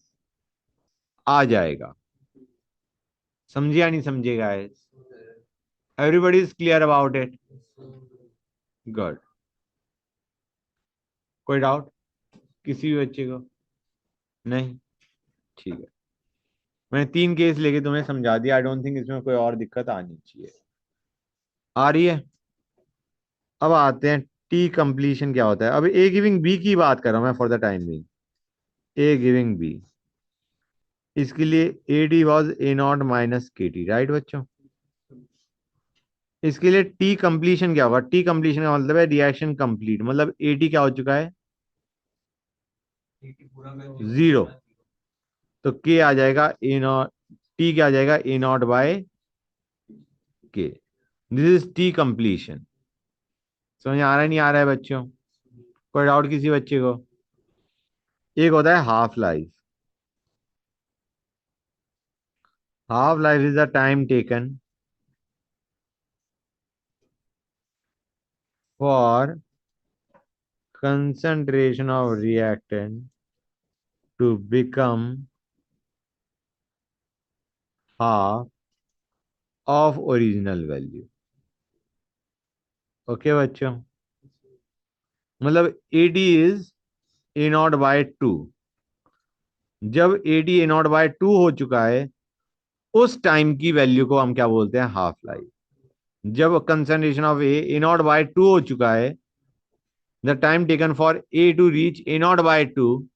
आ जाएगा। समझे या नहीं समझे guys? Everybody is clear about it? Good. कोई डाउट किसी भी बच्चे को? नहीं? ठीक है। मैंने 3 केस लेके तुम्हें समझा दिया। आई डोंट थिंक इसमें कोई और दिक्कत आनी चाहिए। आ रही है? अब आते हैं टी कंप्लीशन क्या होता है। अब ए गिविंग बी की बात कर रहा हूं मैं for the time being. A giving B, इसके लिए A D was A naught minus के टी, राइट बच्चों? इसके लिए टी कंप्लीशन क्या होगा? टी कंप्लीशन का मतलब है रिएक्शन कंप्लीट, मतलब ए टी क्या हो चुका है? जीरो। तो के आ जाएगा ए नॉट, टी क्या आ जाएगा? ए नॉट बाय के। This is T completion. समझ आ रहा है नहीं आ रहा है बच्चों? कोई डाउट किसी बच्चे को? एक होता है half life. Half life is the time taken for concentration of reactant to become half of original value। Okay बच्चों? मतलब A D is A naught by two. जब A D A naught by two हो चुका है, उस time की value को हम क्या बोलते हैं? Half life. जब concentration of A naught by two हो चुका है, the time taken for A to reach A naught by two,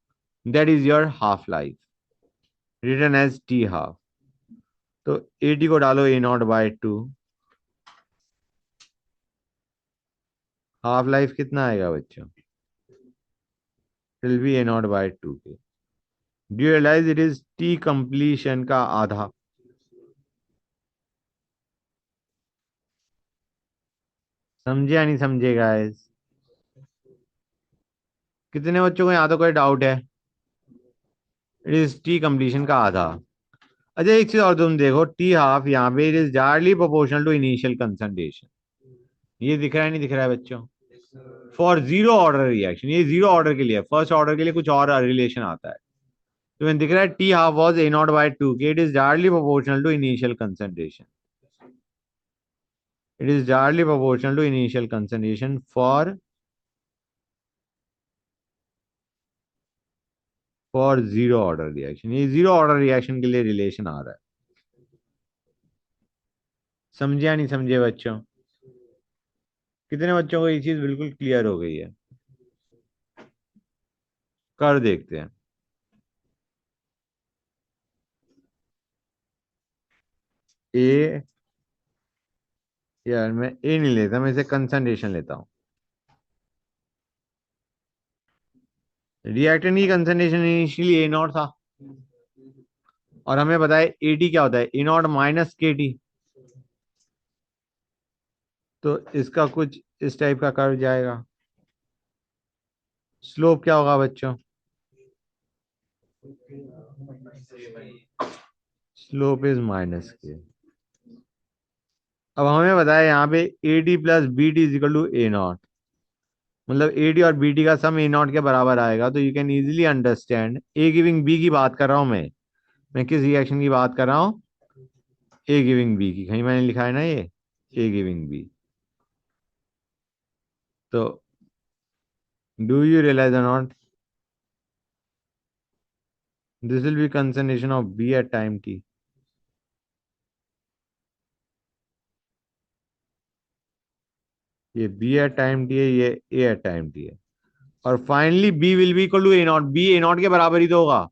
that is your half life, written as T half. तो ए टी को डालो A naught by two, half life कितना आएगा बच्चों? Will be A naught by two K. Do you realise it is T completion का आधा? समझे या नहीं समझे गाइस? कितने बच्चों को यहाँ तो कोई डाउट है? इट इज टी कंप्लीशन का आधा। अच्छा एक चीज और तुम देखो, टी हाफ यहाँ पे it is directly proportional to initial concentration. ये दिख रहा है नहीं दिख रहा है बच्चों? फॉर जीरो ऑर्डर रिएक्शन, ये जीरो ऑर्डर के लिए, फर्स्ट ऑर्डर के लिए कुछ और रिलेशन आता है। तो मैंने दिख रहा है T half was A naught by two K, it is directly proportional to initial concentration. It is directly proportional to initial concentration for zero order reaction. ये जीरो ऑर्डर रिएक्शन के लिए रिलेशन आ रहा है। समझे या नहीं समझे बच्चों? कितने बच्चों को ये चीज बिल्कुल क्लियर हो गई है? कर देखते हैं। ए, यार मैं ए नहीं लेता, मैं इसे कंसंट्रेशन लेता हूँ। रिएक्टेंट की कंसंट्रेशन इनिशियली ए नॉट था, और हमें बताया ए टी क्या होता है? ए नॉट माइनस के टी। तो इसका कुछ इस टाइप का कर्व जाएगा। स्लोप क्या होगा बच्चों? स्लोप इज माइनस के। अब हमें बताया यहाँ पे A D plus B T is equal to A naught, मतलब ए डी और बी टी का सम ए नॉट के बराबर आएगा। तो you can easily understand A giving B की बात कर रहा हूं मैं किस रिएक्शन की बात कर रहा हूं? ए गिविंग बी की। कहीं मैंने लिखा है ना ये ए गिविंग बी। तो do you realize or not, this will be concentration of B at time T. ये बी एट टाइम टी है, ये ए एट टाइम टी है। और finally B will be equal to A naught. B A naught के बराबर ही तो होगा।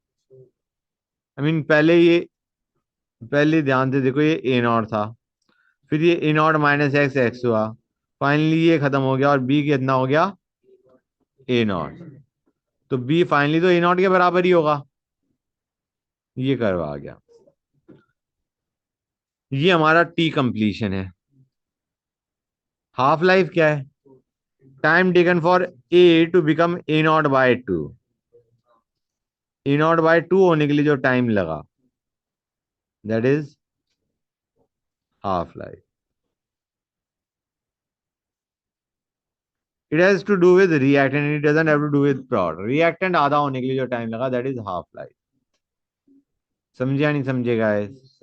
पहले ध्यान से देखो, ये ए नॉट था, फिर ये ए नॉट माइनस एक्स एक्स हुआ, फाइनली ये खत्म हो गया और बी कितना हो गया, ए नॉट। तो बी फाइनली तो ए नॉट के बराबर ही होगा। ये कर्व आ गया। ये हमारा टी कंप्लीशन है। हाफ लाइफ क्या है? Time taken for A to become A naught by two. A naught by two होने के लिए जो टाइम लगा, that is half life. It has to do with reactant, it doesn't have to do with product. Reactant आधा होने के लिए जो टाइम लगा, दैट इज हाफ लाइफ। समझे या नहीं समझे गाइस?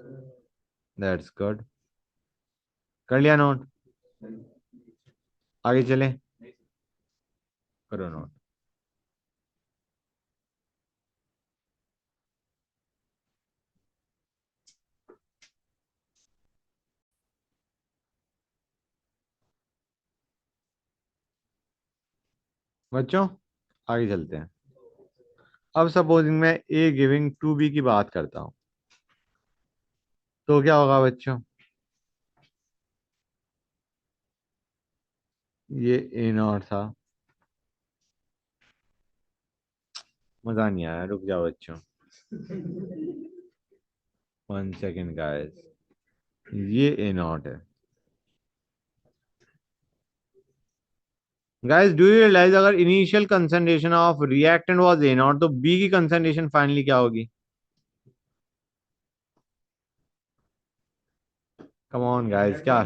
That's good. कर लिया नोट? आगे चले, करो नोट। बच्चों आगे चलते हैं। अब सपोजिंग मैं ए गिविंग टू बी की बात करता हूं, तो क्या होगा बच्चों? ये ए नॉट था। मजा नहीं आया, रुक जाओ बच्चों, 1 सेकेंड गाइस। ये ए नॉट है। गाइस डू यू रियलाइज, अगर initial concentration of reactant was a not, तो बी की कंसंट्रेशन फाइनली क्या होगी? कम ऑन गाइस, क्या?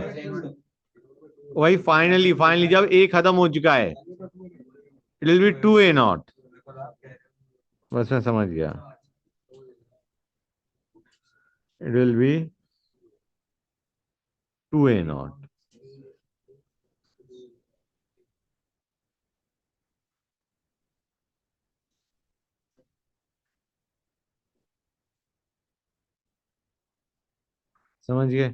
वही फाइनली, जब ए खत्म हो चुका है, it will be two A naught. बस मैं समझ गया, it will be two A naught. समझ गए?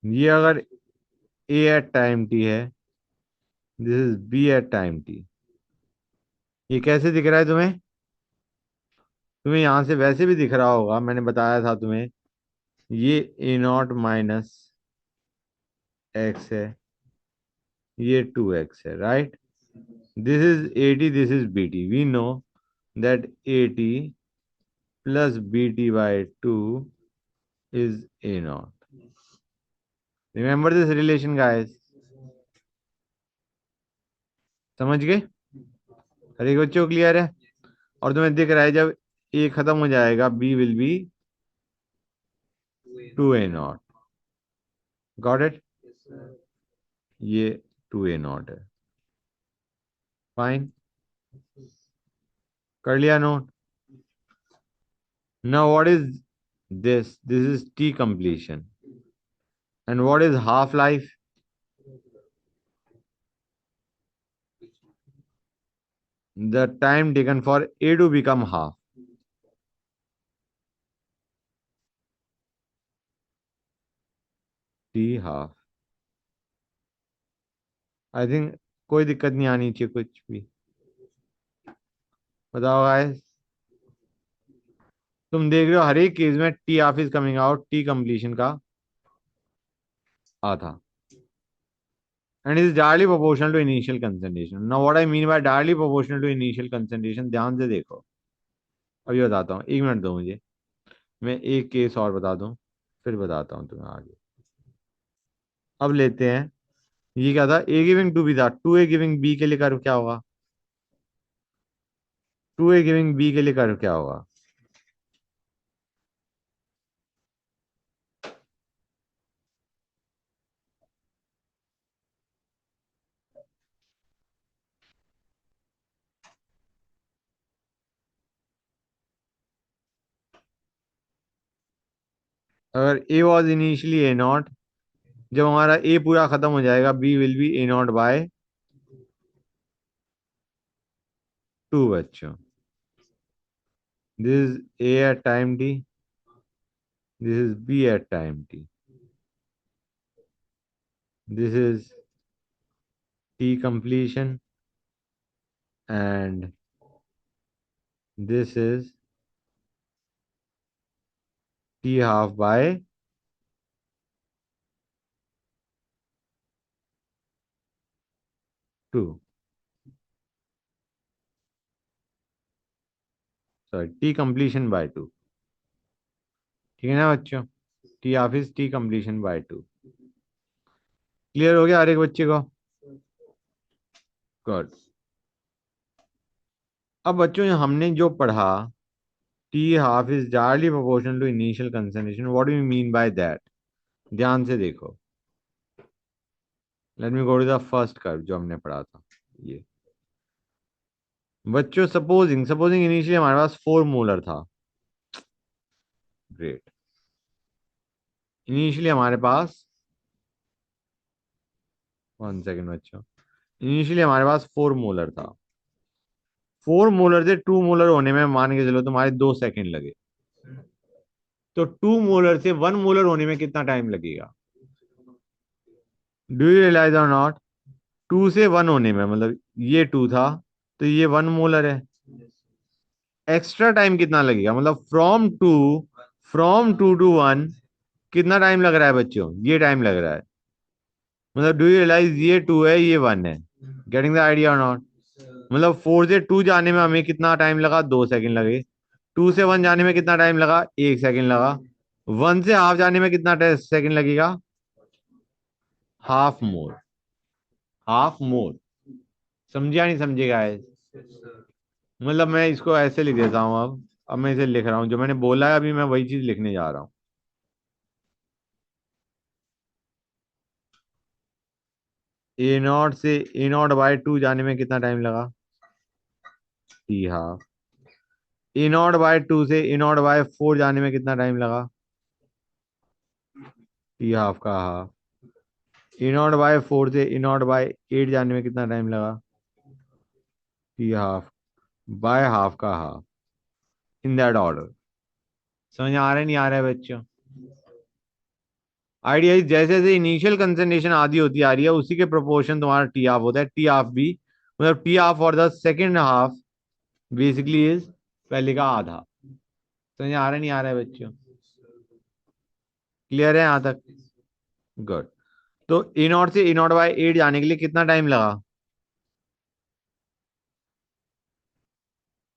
ये अगर ए एट टाइम टी है, this is B at time T. ये कैसे दिख रहा है तुम्हें? तुम्हें यहां से वैसे भी दिख रहा होगा, मैंने बताया था तुम्हें। ये ए नॉट माइनस एक्स है, ये टू एक्स है, right? This is A T, this is B T. We know that A T plus B T by two is A naught. Remember this relation guys. समझ गए? हर एक बच्चों clear है? और तुम्हें दिख रहा है, जब ए खत्म हो जाएगा, B will be two A naught. Got it? ये टू ए नॉट है। फाइन, कर लिया note? Now what is this is T completion, and what is half life? The time taken for A to become half. T half. I think कोई दिक्कत नहीं आनी चाहिए कुछ भी। बताओ गाइस। तुम देख रहे हो हर एक केस में T half is coming out, T completion का आधा, and is directly proportional to initial concentration. Now what I mean by directly proportional to initial concentration, ध्यान से देखो। अभी बताता हूँ, 1 मिनट दो मुझे, मैं एक केस और बता दूं, फिर बताता हूँ तुम्हें आगे। अब लेते हैं, ये क्या था, ए गिविंग टू बी था, टू ए गिविंग बी के लिए कर्व क्या होगा? टू ए गिविंग बी के लिए कर्व क्या होगा? अगर A was initially A naught, जब हमारा ए पूरा खत्म हो जाएगा, B will be A naught by two बच्चों। This is A at time T, this is B at time T, this is T completion, and this is T half by 2, sorry T completion by 2। ठीक है ना बच्चों, T half is T completion by 2। Clear हो गया हर एक बच्चे को? Good. अब बच्चों हमने जो पढ़ा, T half is directly proportional to initial concentration, what do you mean by that? ध्यान से देखो। Let me go to the first curve जो हमने पढ़ा था। ये बच्चों सपोजिंग सपोजिंग इनिशियली हमारे पास 4 मोलर था। ग्रेट। इनिशियली हमारे पास, 1 सेकेंड बच्चों, इनिशियली हमारे पास 4 मोलर था। 4 मोलर से 2 मोलर होने में मान के चलो तुम्हारे 2 सेकेंड लगे। तो 2 मोलर से 1 मोलर होने में कितना टाइम लगेगा? Do you realize or not? 2 से 1 होने में, मतलब ये 2 था तो ये 1 मोलर है। एक्स्ट्रा टाइम कितना लगेगा, मतलब फ्रॉम टू टू 1 कितना टाइम लग रहा है बच्चों? ये टाइम लग रहा है। मतलब डू यू रियलाइज ये 2 है ये 1 है। गेटिंग द आइडिया और नॉट? मतलब 4 से 2 जाने में हमें कितना टाइम लगा? 2 सेकंड लगे। 2 से 1 जाने में कितना टाइम लगा? 1 सेकंड लगा। 1 से हाफ जाने में कितना सेकंड लगेगा? हाफ मोर। हाफ मोर। समझिया नहीं समझेगा? मतलब मैं इसको ऐसे लिख देता हूँ। अब मैं इसे लिख रहा हूँ, जो मैंने बोला है अभी मैं वही चीज लिखने जा रहा हूँ। A0 से A0/2 जाने में कितना टाइम लगा? T half. A0/2 से A0/4 जाने में कितना टाइम लगा? टी हाफ का हाफ। A0/4 से A0/8 जाने में कितना टाइम लगा? टी हाफ बाय हाफ का हाफ। In that order. समझ आ रहा है नहीं आ रहा है बच्चों? आइडिया जैसे जैसे इनिशियल कंसंट्रेशन आधी होती आ रही है उसी के प्रोपोर्शन तुम्हारा टी हाफ होता है। टी हाफ भी, मतलब T half for the second half basically is पहले का आधा। समझ आ रहा है नहीं आ रहा है बच्चों? क्लियर है यहाँ तक? गुड। तो A0 से A0/8 जाने के लिए कितना टाइम लगा?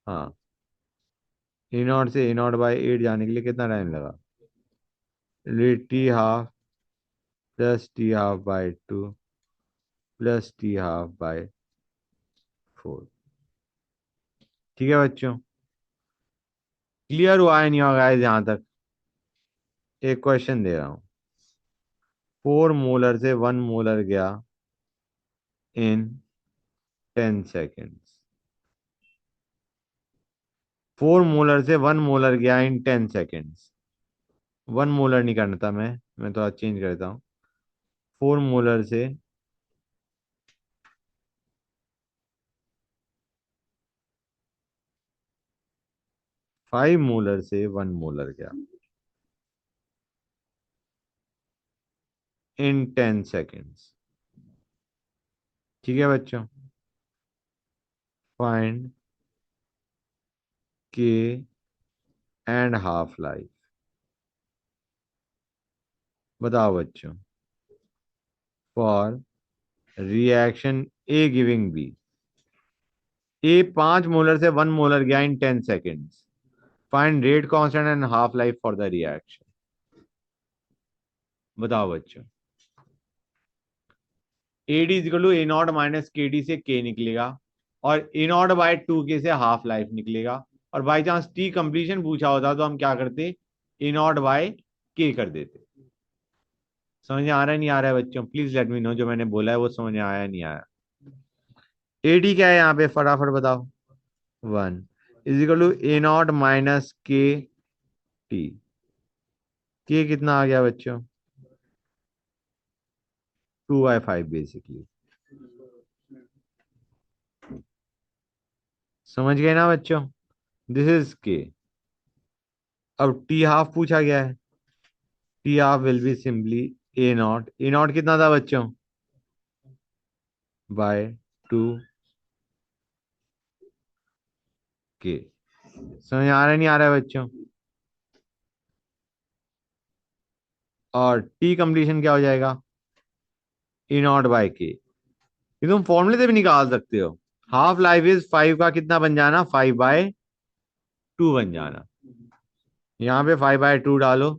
हाँ, A0 से A0/8 जाने के लिए कितना टाइम लगा? T half plus T12 plus T12/4। ठीक है बच्चों? क्लियर हुआ है नहीं होगा गाइस यहाँ तक? एक क्वेश्चन दे रहा हूँ। 4 मोलर से 1 मोलर गया इन 10 सेकेंड्स। 4 मोलर से 1 मोलर गया इन 10 सेकेंड्स। 1 मोलर नहीं करना था मैं थोड़ा चेंज करता हूँ। 4 मोलर से 5 मोलर से 1 मोलर गया इन 10 सेकेंड्स। ठीक है बच्चों? फाइंड के एंड हाफ लाइफ। बताओ बच्चों, for reaction A giving B. A 5 molar से 1 मोलर गया in 10 seconds. Find rate constant and half life for the reaction. बताओ बच्चों। AD equal to A0 - KD से K निकलेगा, और A0/2 से हाफ लाइफ निकलेगा। और बाई चांस टी कंप्लीशन पूछा होता तो हम क्या करते? A0/K कर देते। समझ में आ रहा है नहीं आ रहा है बच्चों? प्लीज लेट मी नो, जो मैंने बोला है वो समझ में आया नहीं आया? AD क्या है यहाँ पे फटाफट बताओ? 1 इजिकल टू A0 - KT। के कितना आ गया बच्चों? 2/5 बेसिकली। समझ गए ना बच्चों? दिस इज के। अब टी हाफ पूछा गया है। T half will be simply A0 कितना था बच्चों? बाय 2 के। समझ आ रहा है नहीं आ रहा है बच्चों? और टी कंप्लीशन क्या हो जाएगा? ई नॉट बाय के। ये तुम फॉर्मूले से भी निकाल सकते हो। हाफ लाइफ इज 5 का कितना बन जाना? 5/2 बन जाना। यहाँ पे 5/2 डालो।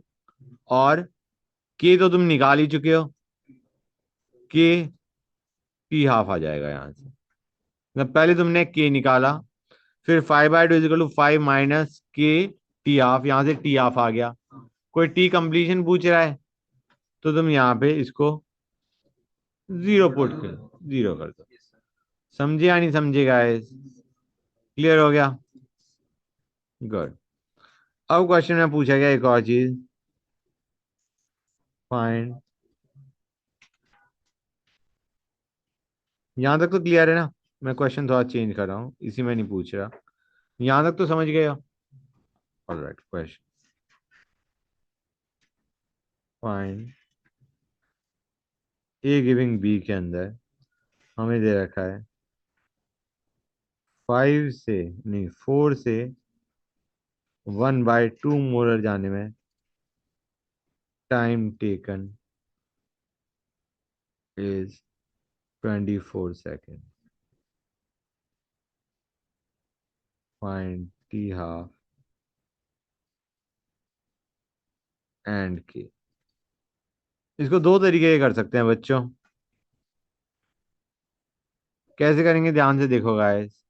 और के तो तुम निकाल ही चुके हो। के टी हाफ आ जाएगा यहाँ से। मतलब पहले तुमने के निकाला, फिर 5/2 इज इक्वल टू 5 माइनस के टी हाफ, यहाँ से टी हाफ आ गया। कोई टी कंप्लीशन पूछ रहा है तो तुम यहाँ पे इसको जीरो पुट कर, जीरो कर दो। समझे या नहीं समझे गाइस? क्लियर हो गया? गुड। अब क्वेश्चन में पूछा गया एक और चीज। फाइंड, यहां तक तो क्लियर है ना? मैं क्वेश्चन थोड़ा चेंज कर रहा हूँ, इसी में नहीं पूछ रहा। यहां तक तो समझ गए हो? ऑलराइट, क्वेश्चन फाइंड ए गिविंग बी के अंदर हमें दे रखा है 5 से, नहीं 4 से 1/2 मोलर जाने में time taken is 24 second. Find T half and के। इसको दो तरीके से कर सकते हैं बच्चों। कैसे करेंगे ध्यान से देखो गाइस।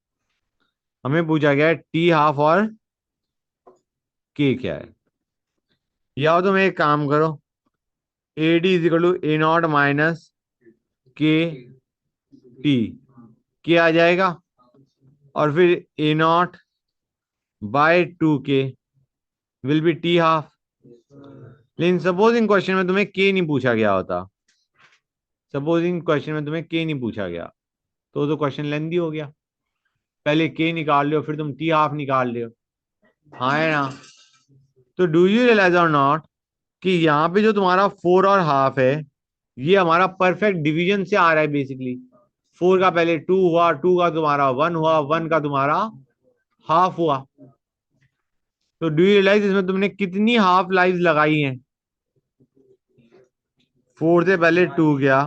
हमें पूछा गया है टी हाफ और के क्या है। या तो तुम एक काम करो, A D is equal to A naught minus के टी, के आ जाएगा। और फिर ए नॉट बाय 2 के विल बी टी हाफ। लेकिन सपोजिंग क्वेश्चन में तुम्हें के नहीं पूछा गया होता, सपोजिंग क्वेश्चन में तुम्हें के नहीं पूछा गया तो क्वेश्चन लेंदी हो गया। पहले के निकाल लो फिर तुम टी हाफ निकाल लो। हाँ है ना? तो do you realize or not कि यहाँ पे जो तुम्हारा 4 और हाफ है, ये हमारा परफेक्ट डिवीजन से आ रहा है बेसिकली। 4 का पहले 2 हुआ, 2 का तुम्हारा 1 हुआ, 1 का तुम्हारा हाफ हुआ। तो डू यू रियलाइज इसमें तुमने कितनी हाफ लाइफ लगाई हैं? 4 से पहले 2 गया,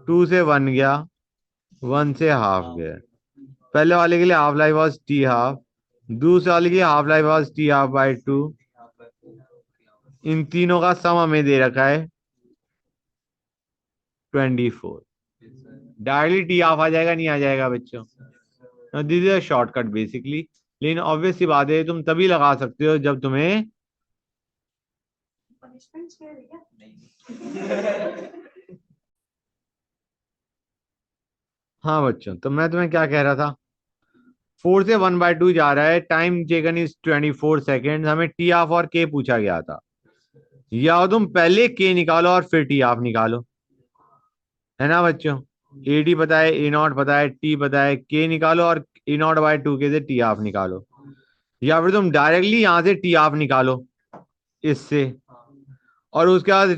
2 से 1 गया, 1 से हाफ गया। पहले वाले के लिए half life was T half, दूसरे वाले की हाफ लाइफ वॉज टी हाफ/2। इन तीनों का सम हमें दे रखा है 24। डायरेक्टली टी हाफ आ जाएगा नहीं आ जाएगा बच्चों? This is a shortcut basically. लेकिन ऑब्वियस सी बात है तुम तभी लगा सकते हो जब तुम्हें हाँ बच्चों, तो मैं तुम्हें क्या कह रहा था, 4 से 1/2 जा रहा है, टाइम टेकन इज 24 सेकेंड। हमें टी हाफ और के पूछा गया था। या तुम पहले के निकालो और फिर टी हाफ निकालो, है ना बच्चों? ए डी पता है, ए नॉट पता है, टी पता है, के निकालो और ए नॉट बाय 2 के से टी हाफ निकालो। या फिर तुम डायरेक्टली यहां से टी हाफ निकालो इससे। और उसके बाद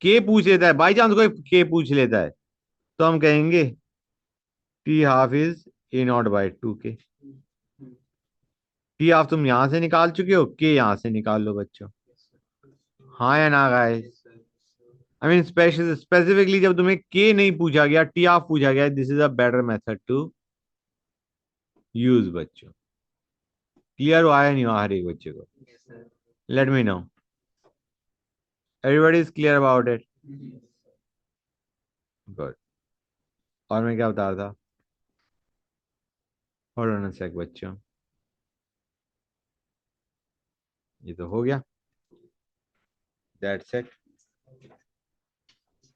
के पूछ लेता है, बाई चांस कोई के पूछ लेता है, तो हम कहेंगे टी हाफ इज A0/2 के। टी हाफ तुम यहां से निकाल चुके हो, के यहां से निकाल लो बच्चों। हाँ या ना गाइस? आई मीन स्पेसिफिकली जब तुम्हें के नहीं पूछा गया, टी हाफ पूछा गया, this is a better method to use बच्चों। क्लियर हुआ है नहीं हुआ हर एक बच्चे को? Let me know, everybody is clear about it? Good. और मैं क्या बता रहा था? होल्ड ऑन अ सेक बच्चों, ये तो हो गया। That's it.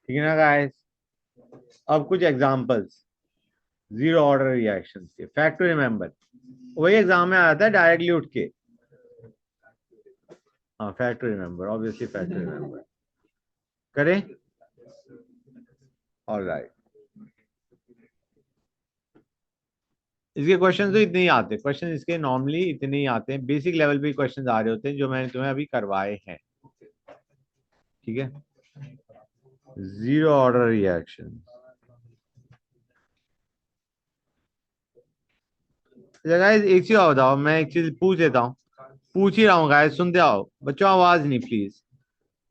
ठीक है ना गाइस? अब कुछ एग्जांपल्स जीरो ऑर्डर रिएक्शंस के, फैक्ट टू रिमेंबर। वही एग्जाम में आया था डायरेक्टली उठ के। हाँ, fact to remember, obviously fact to remember करें। ऑलराइट, इसके क्वेश्चन तो इतने ही आते हैं, क्वेश्चन इसके नॉर्मली इतने ही आते हैं, बेसिक लेवल पे क्वेश्चन आ रहे होते हैं जो मैंने तुम्हें अभी करवाए हैं। ठीक है? जीरो ऑर्डर रिएक्शन, गाइस एक चीज और बताओ, मैं एक चीज पूछ लेता हूँ, पूछ ही रहा हूँ गाइस, सुनते आओ बच्चों, आवाज नहीं प्लीज।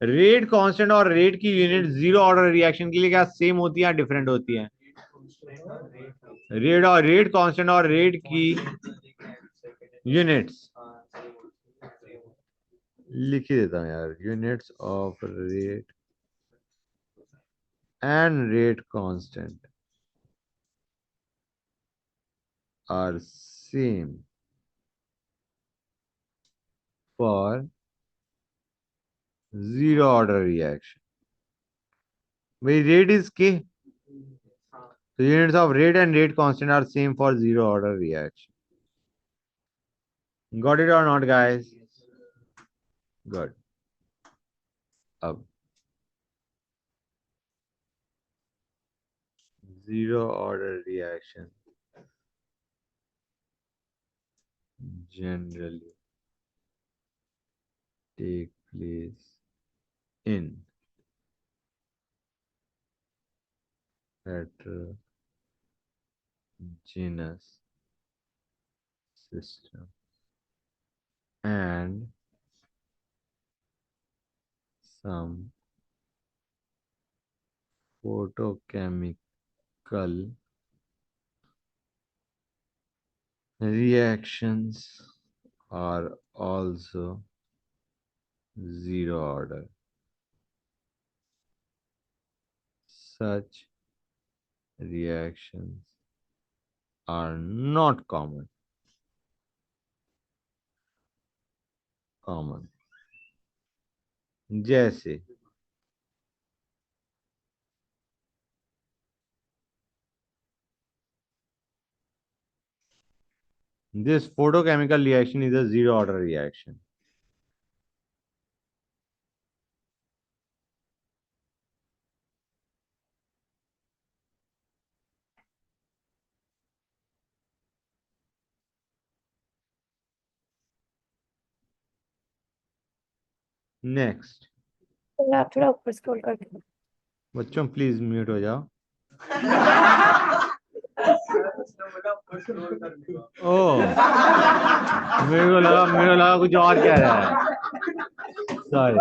रेट कांस्टेंट और रेट की यूनिट जीरो ऑर्डर रिएक्शन के लिए क्या सेम होती है या डिफरेंट होती है? रेट कांस्टेंट और रेट की यूनिट्स लिख ही देता हूँ यार, units of rate and rate constant are same for zero order reaction. भाई rate is K, so units of rate and rate constant are same for zero order reaction. Got it or not, guys? Good. अब zero order reaction generally take place in heterogeneous system and some photochemical reactions are also zero order. Such reactions are not common. जैसे this photochemical reaction is a zero order reaction. Next. आप थोड़ा ऊपर scroll कर दो। बच्चों please mute हो जाओ। ओ मेरे को लगा कुछ और कह रहा है, सॉरी।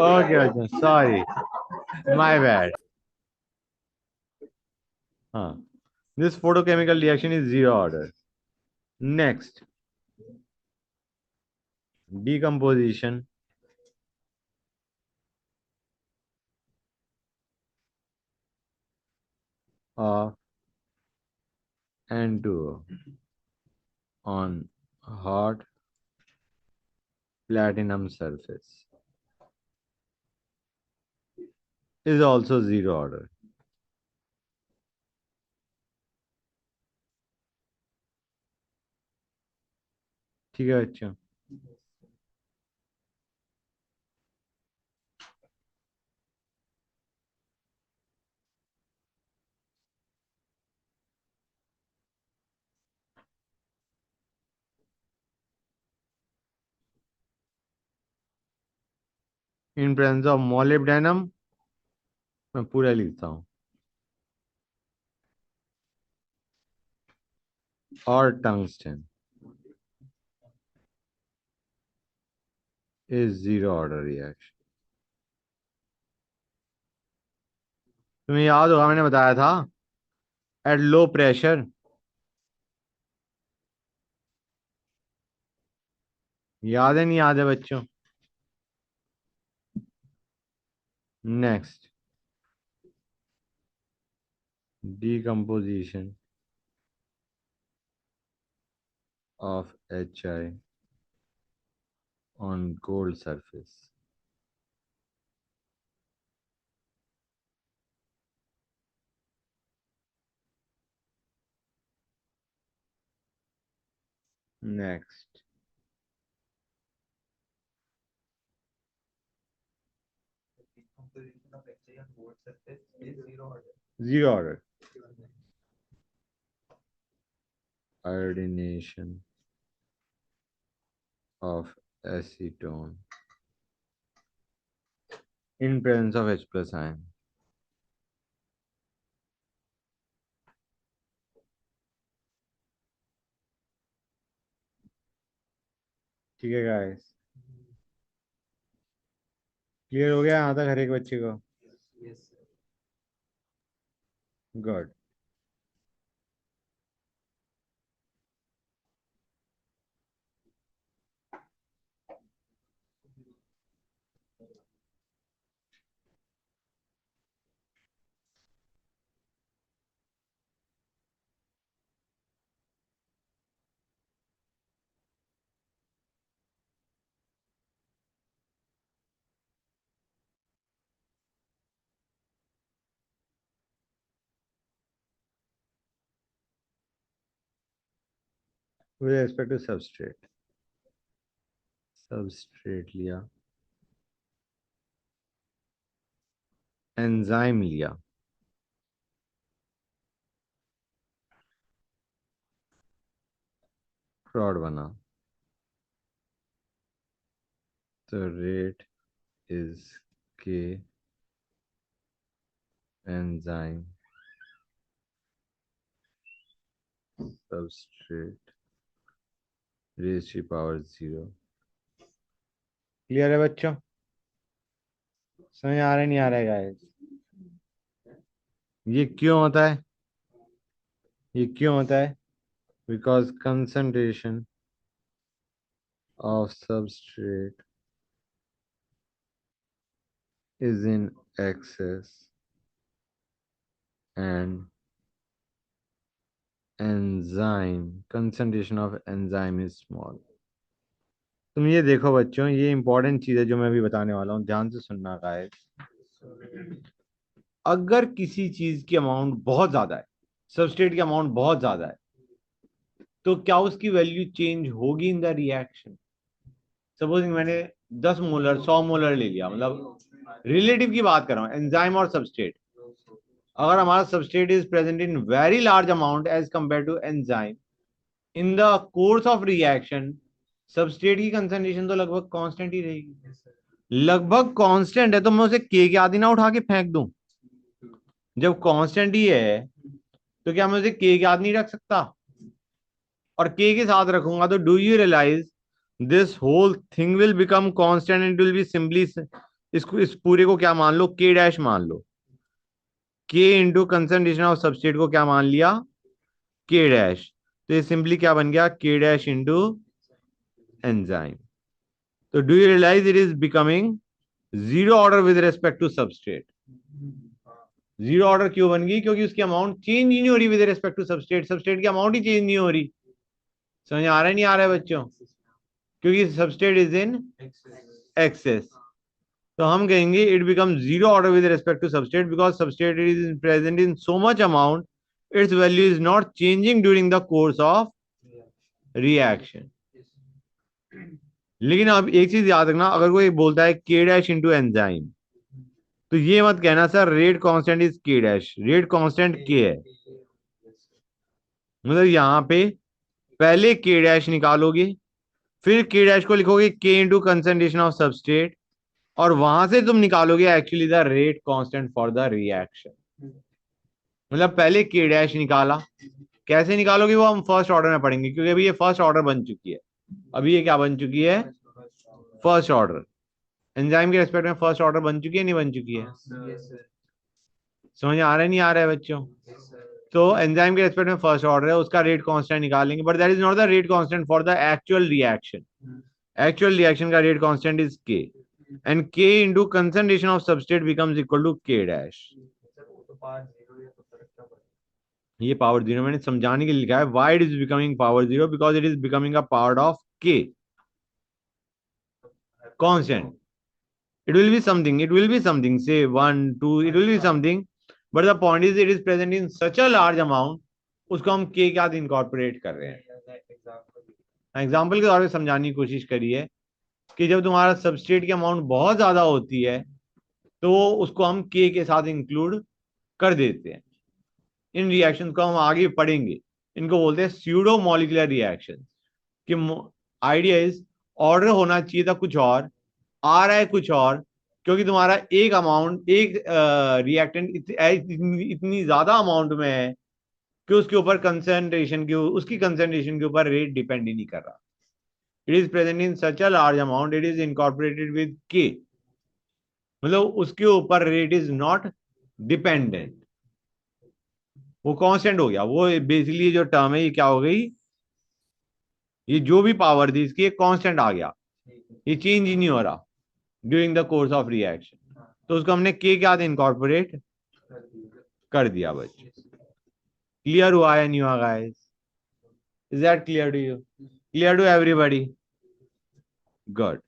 ओके बच्चों, सॉरी, माय बैड। हाँ, this photochemical reaction is zero order. Next, decomposition of N2O on hot platinum surface is also zero order. ठीक है बच्चों? इन प्रेजेंस ऑफ मोलिब्डेनम, मैं पूरा लिखता हूँ, और tungsten is zero order reaction. तुम्हें याद होगा मैंने बताया था एट लो प्रेशर, याद है नहीं याद है बच्चों? Next, decomposition of HI on gold surface. Next, zero order iodination of acetone in presence of H plus ion. ठीक है गाइस, क्लियर हो गया यहाँ तक हर एक बच्चे को? Good. With respect to substrate, substrate लिया, एंजाइम लिया, फ्रॉड बना, तो rate is K enzyme substrate raise to power 0। Clear है बच्चों? समझ आ रहा है नहीं आ रहा है गाइस? ये क्यों होता है? ये क्यों होता है? Because concentration of substrate is in excess and enzyme concentration of enzyme is small। तुम ये देखो बच्चों, ये इंपॉर्टेंट चीज है जो मैं अभी बताने वाला हूँ, ध्यान से सुनना गाइस। अगर किसी चीज की अमाउंट बहुत ज्यादा है, सबस्ट्रेट की अमाउंट बहुत ज्यादा है, तो क्या उसकी वैल्यू चेंज होगी इन द रिएक्शन? सपोजिंग मैंने 10 मोलर 100 मोलर ले लिया, मतलब रिलेटिव की बात कर रहा हूँ, एंजाइम और सबस्ट्रेट। अगर हमारा substrate is present in very large amount as compare to enzyme, in the course of reaction substrate की कंसंट्रेशन तो लगभग कांस्टेंट ही रहेगी। लगभग कांस्टेंट है तो मैं उसे के के आदि ना उठा के फेंक दूं? जब कांस्टेंट ही है तो क्या मैं उसे के आदि नहीं रख सकता? और के साथ रखूंगा तो do you realise this whole thing will become constant, it will be simply, इसको इस पूरे को क्या मान लो, के डैश मान लो। के इंटू कंसंट्रेशन ऑफ सबस्ट्रेट को क्या मान लिया, के डैश। तो ये सिंपली क्या बन गया, के डैश इंटू एंजाइम। तो do you realise it is becoming zero order with respect to substrate? Zero order क्यों बन गई? क्योंकि उसकी अमाउंट चेंज ही नहीं हो रही with respect to substrate, substrate की अमाउंट ही चेंज नहीं हो रही। समझ आ रहा है नहीं आ रहा है बच्चों? क्योंकि सबस्ट्रेट इज इन एक्सेस, तो हम कहेंगे it become zero order with respect to substrate because substrate is present in so much amount, its value is not changing during the course of reaction. लेकिन अब एक चीज याद रखना, अगर कोई बोलता है के डैश इंटू एंजाइम, तो ये मत कहना सर रेट कांस्टेंट इज के डैश, रेट कांस्टेंट के है। मतलब यहां पे पहले के डैश निकालोगे, फिर के डैश को लिखोगे के इंटू कंसंट्रेशन ऑफ सबस्ट्रेट, और वहां से तुम निकालोगे actually the rate constant for the reaction. मतलब पहले के डैश निकाला, कैसे निकालोगे वो हम फर्स्ट ऑर्डर में पढ़ेंगे, क्योंकि अभी ये फर्स्ट ऑर्डर बन चुकी है। अभी ये क्या बन चुकी है, फर्स्ट ऑर्डर। एंजाइम के रेस्पेक्ट में फर्स्ट ऑर्डर बन चुकी है नहीं बन चुकी है? समझ आ रहा है नहीं आ रहा है बच्चों? तो एंजाइम के रेस्पेक्ट में फर्स्ट ऑर्डर है, उसका रेट कांस्टेंट निकालेंगे, but that is not the rate constant for the actual reaction. Actual reaction का rate constant is K, and K into concentration of substrate becomes equal to K dash. ये power zero मैंने समझाने के लिए लिखा है, why it is becoming power zero, because it is becoming a part of K constant. It will be something, say 1 2, it will be something, but the point is it is present in such a large amount, उसको हम के के साथ incorporate कर रहे हैं। Example के तौर पे समझाने की कोशिश करिए कि जब तुम्हारा सबस्ट्रेट की अमाउंट बहुत ज्यादा होती है तो उसको हम के साथ इंक्लूड कर देते हैं। इन रिएक्शन को हम आगे पढ़ेंगे, इनको बोलते हैं स्यूडो मॉलिक्यूलर रिएक्शन। कि आइडिया इज ऑर्डर होना चाहिए था कुछ और, आ रहा है कुछ और, क्योंकि तुम्हारा एक अमाउंट, एक रिएक्टेंट इतनी ज्यादा अमाउंट में है कि उसके ऊपर कंसंट्रेशन के, उसकी कंसंट्रेशन के ऊपर रेट डिपेंड ही नहीं कर रहा। It is present in such a large amount, it is incorporated with के, मतलब उसके ऊपर रेट इज नॉट डिपेंडेंट, वो कांस्टेंट हो गया। वो बेसिकली जो टर्म है ये क्या हो गई, ये जो भी पावर थी इसकी एक कांस्टेंट आ गया, ये चेंज ही नहीं हो रहा during the course of reaction, तो उसको हमने के क्या इनकॉर्पोरेट कर दिया बच्चे। क्लियर हुआ है नहीं हुआ guys? Is that clear to you? Clear to everybody? Good.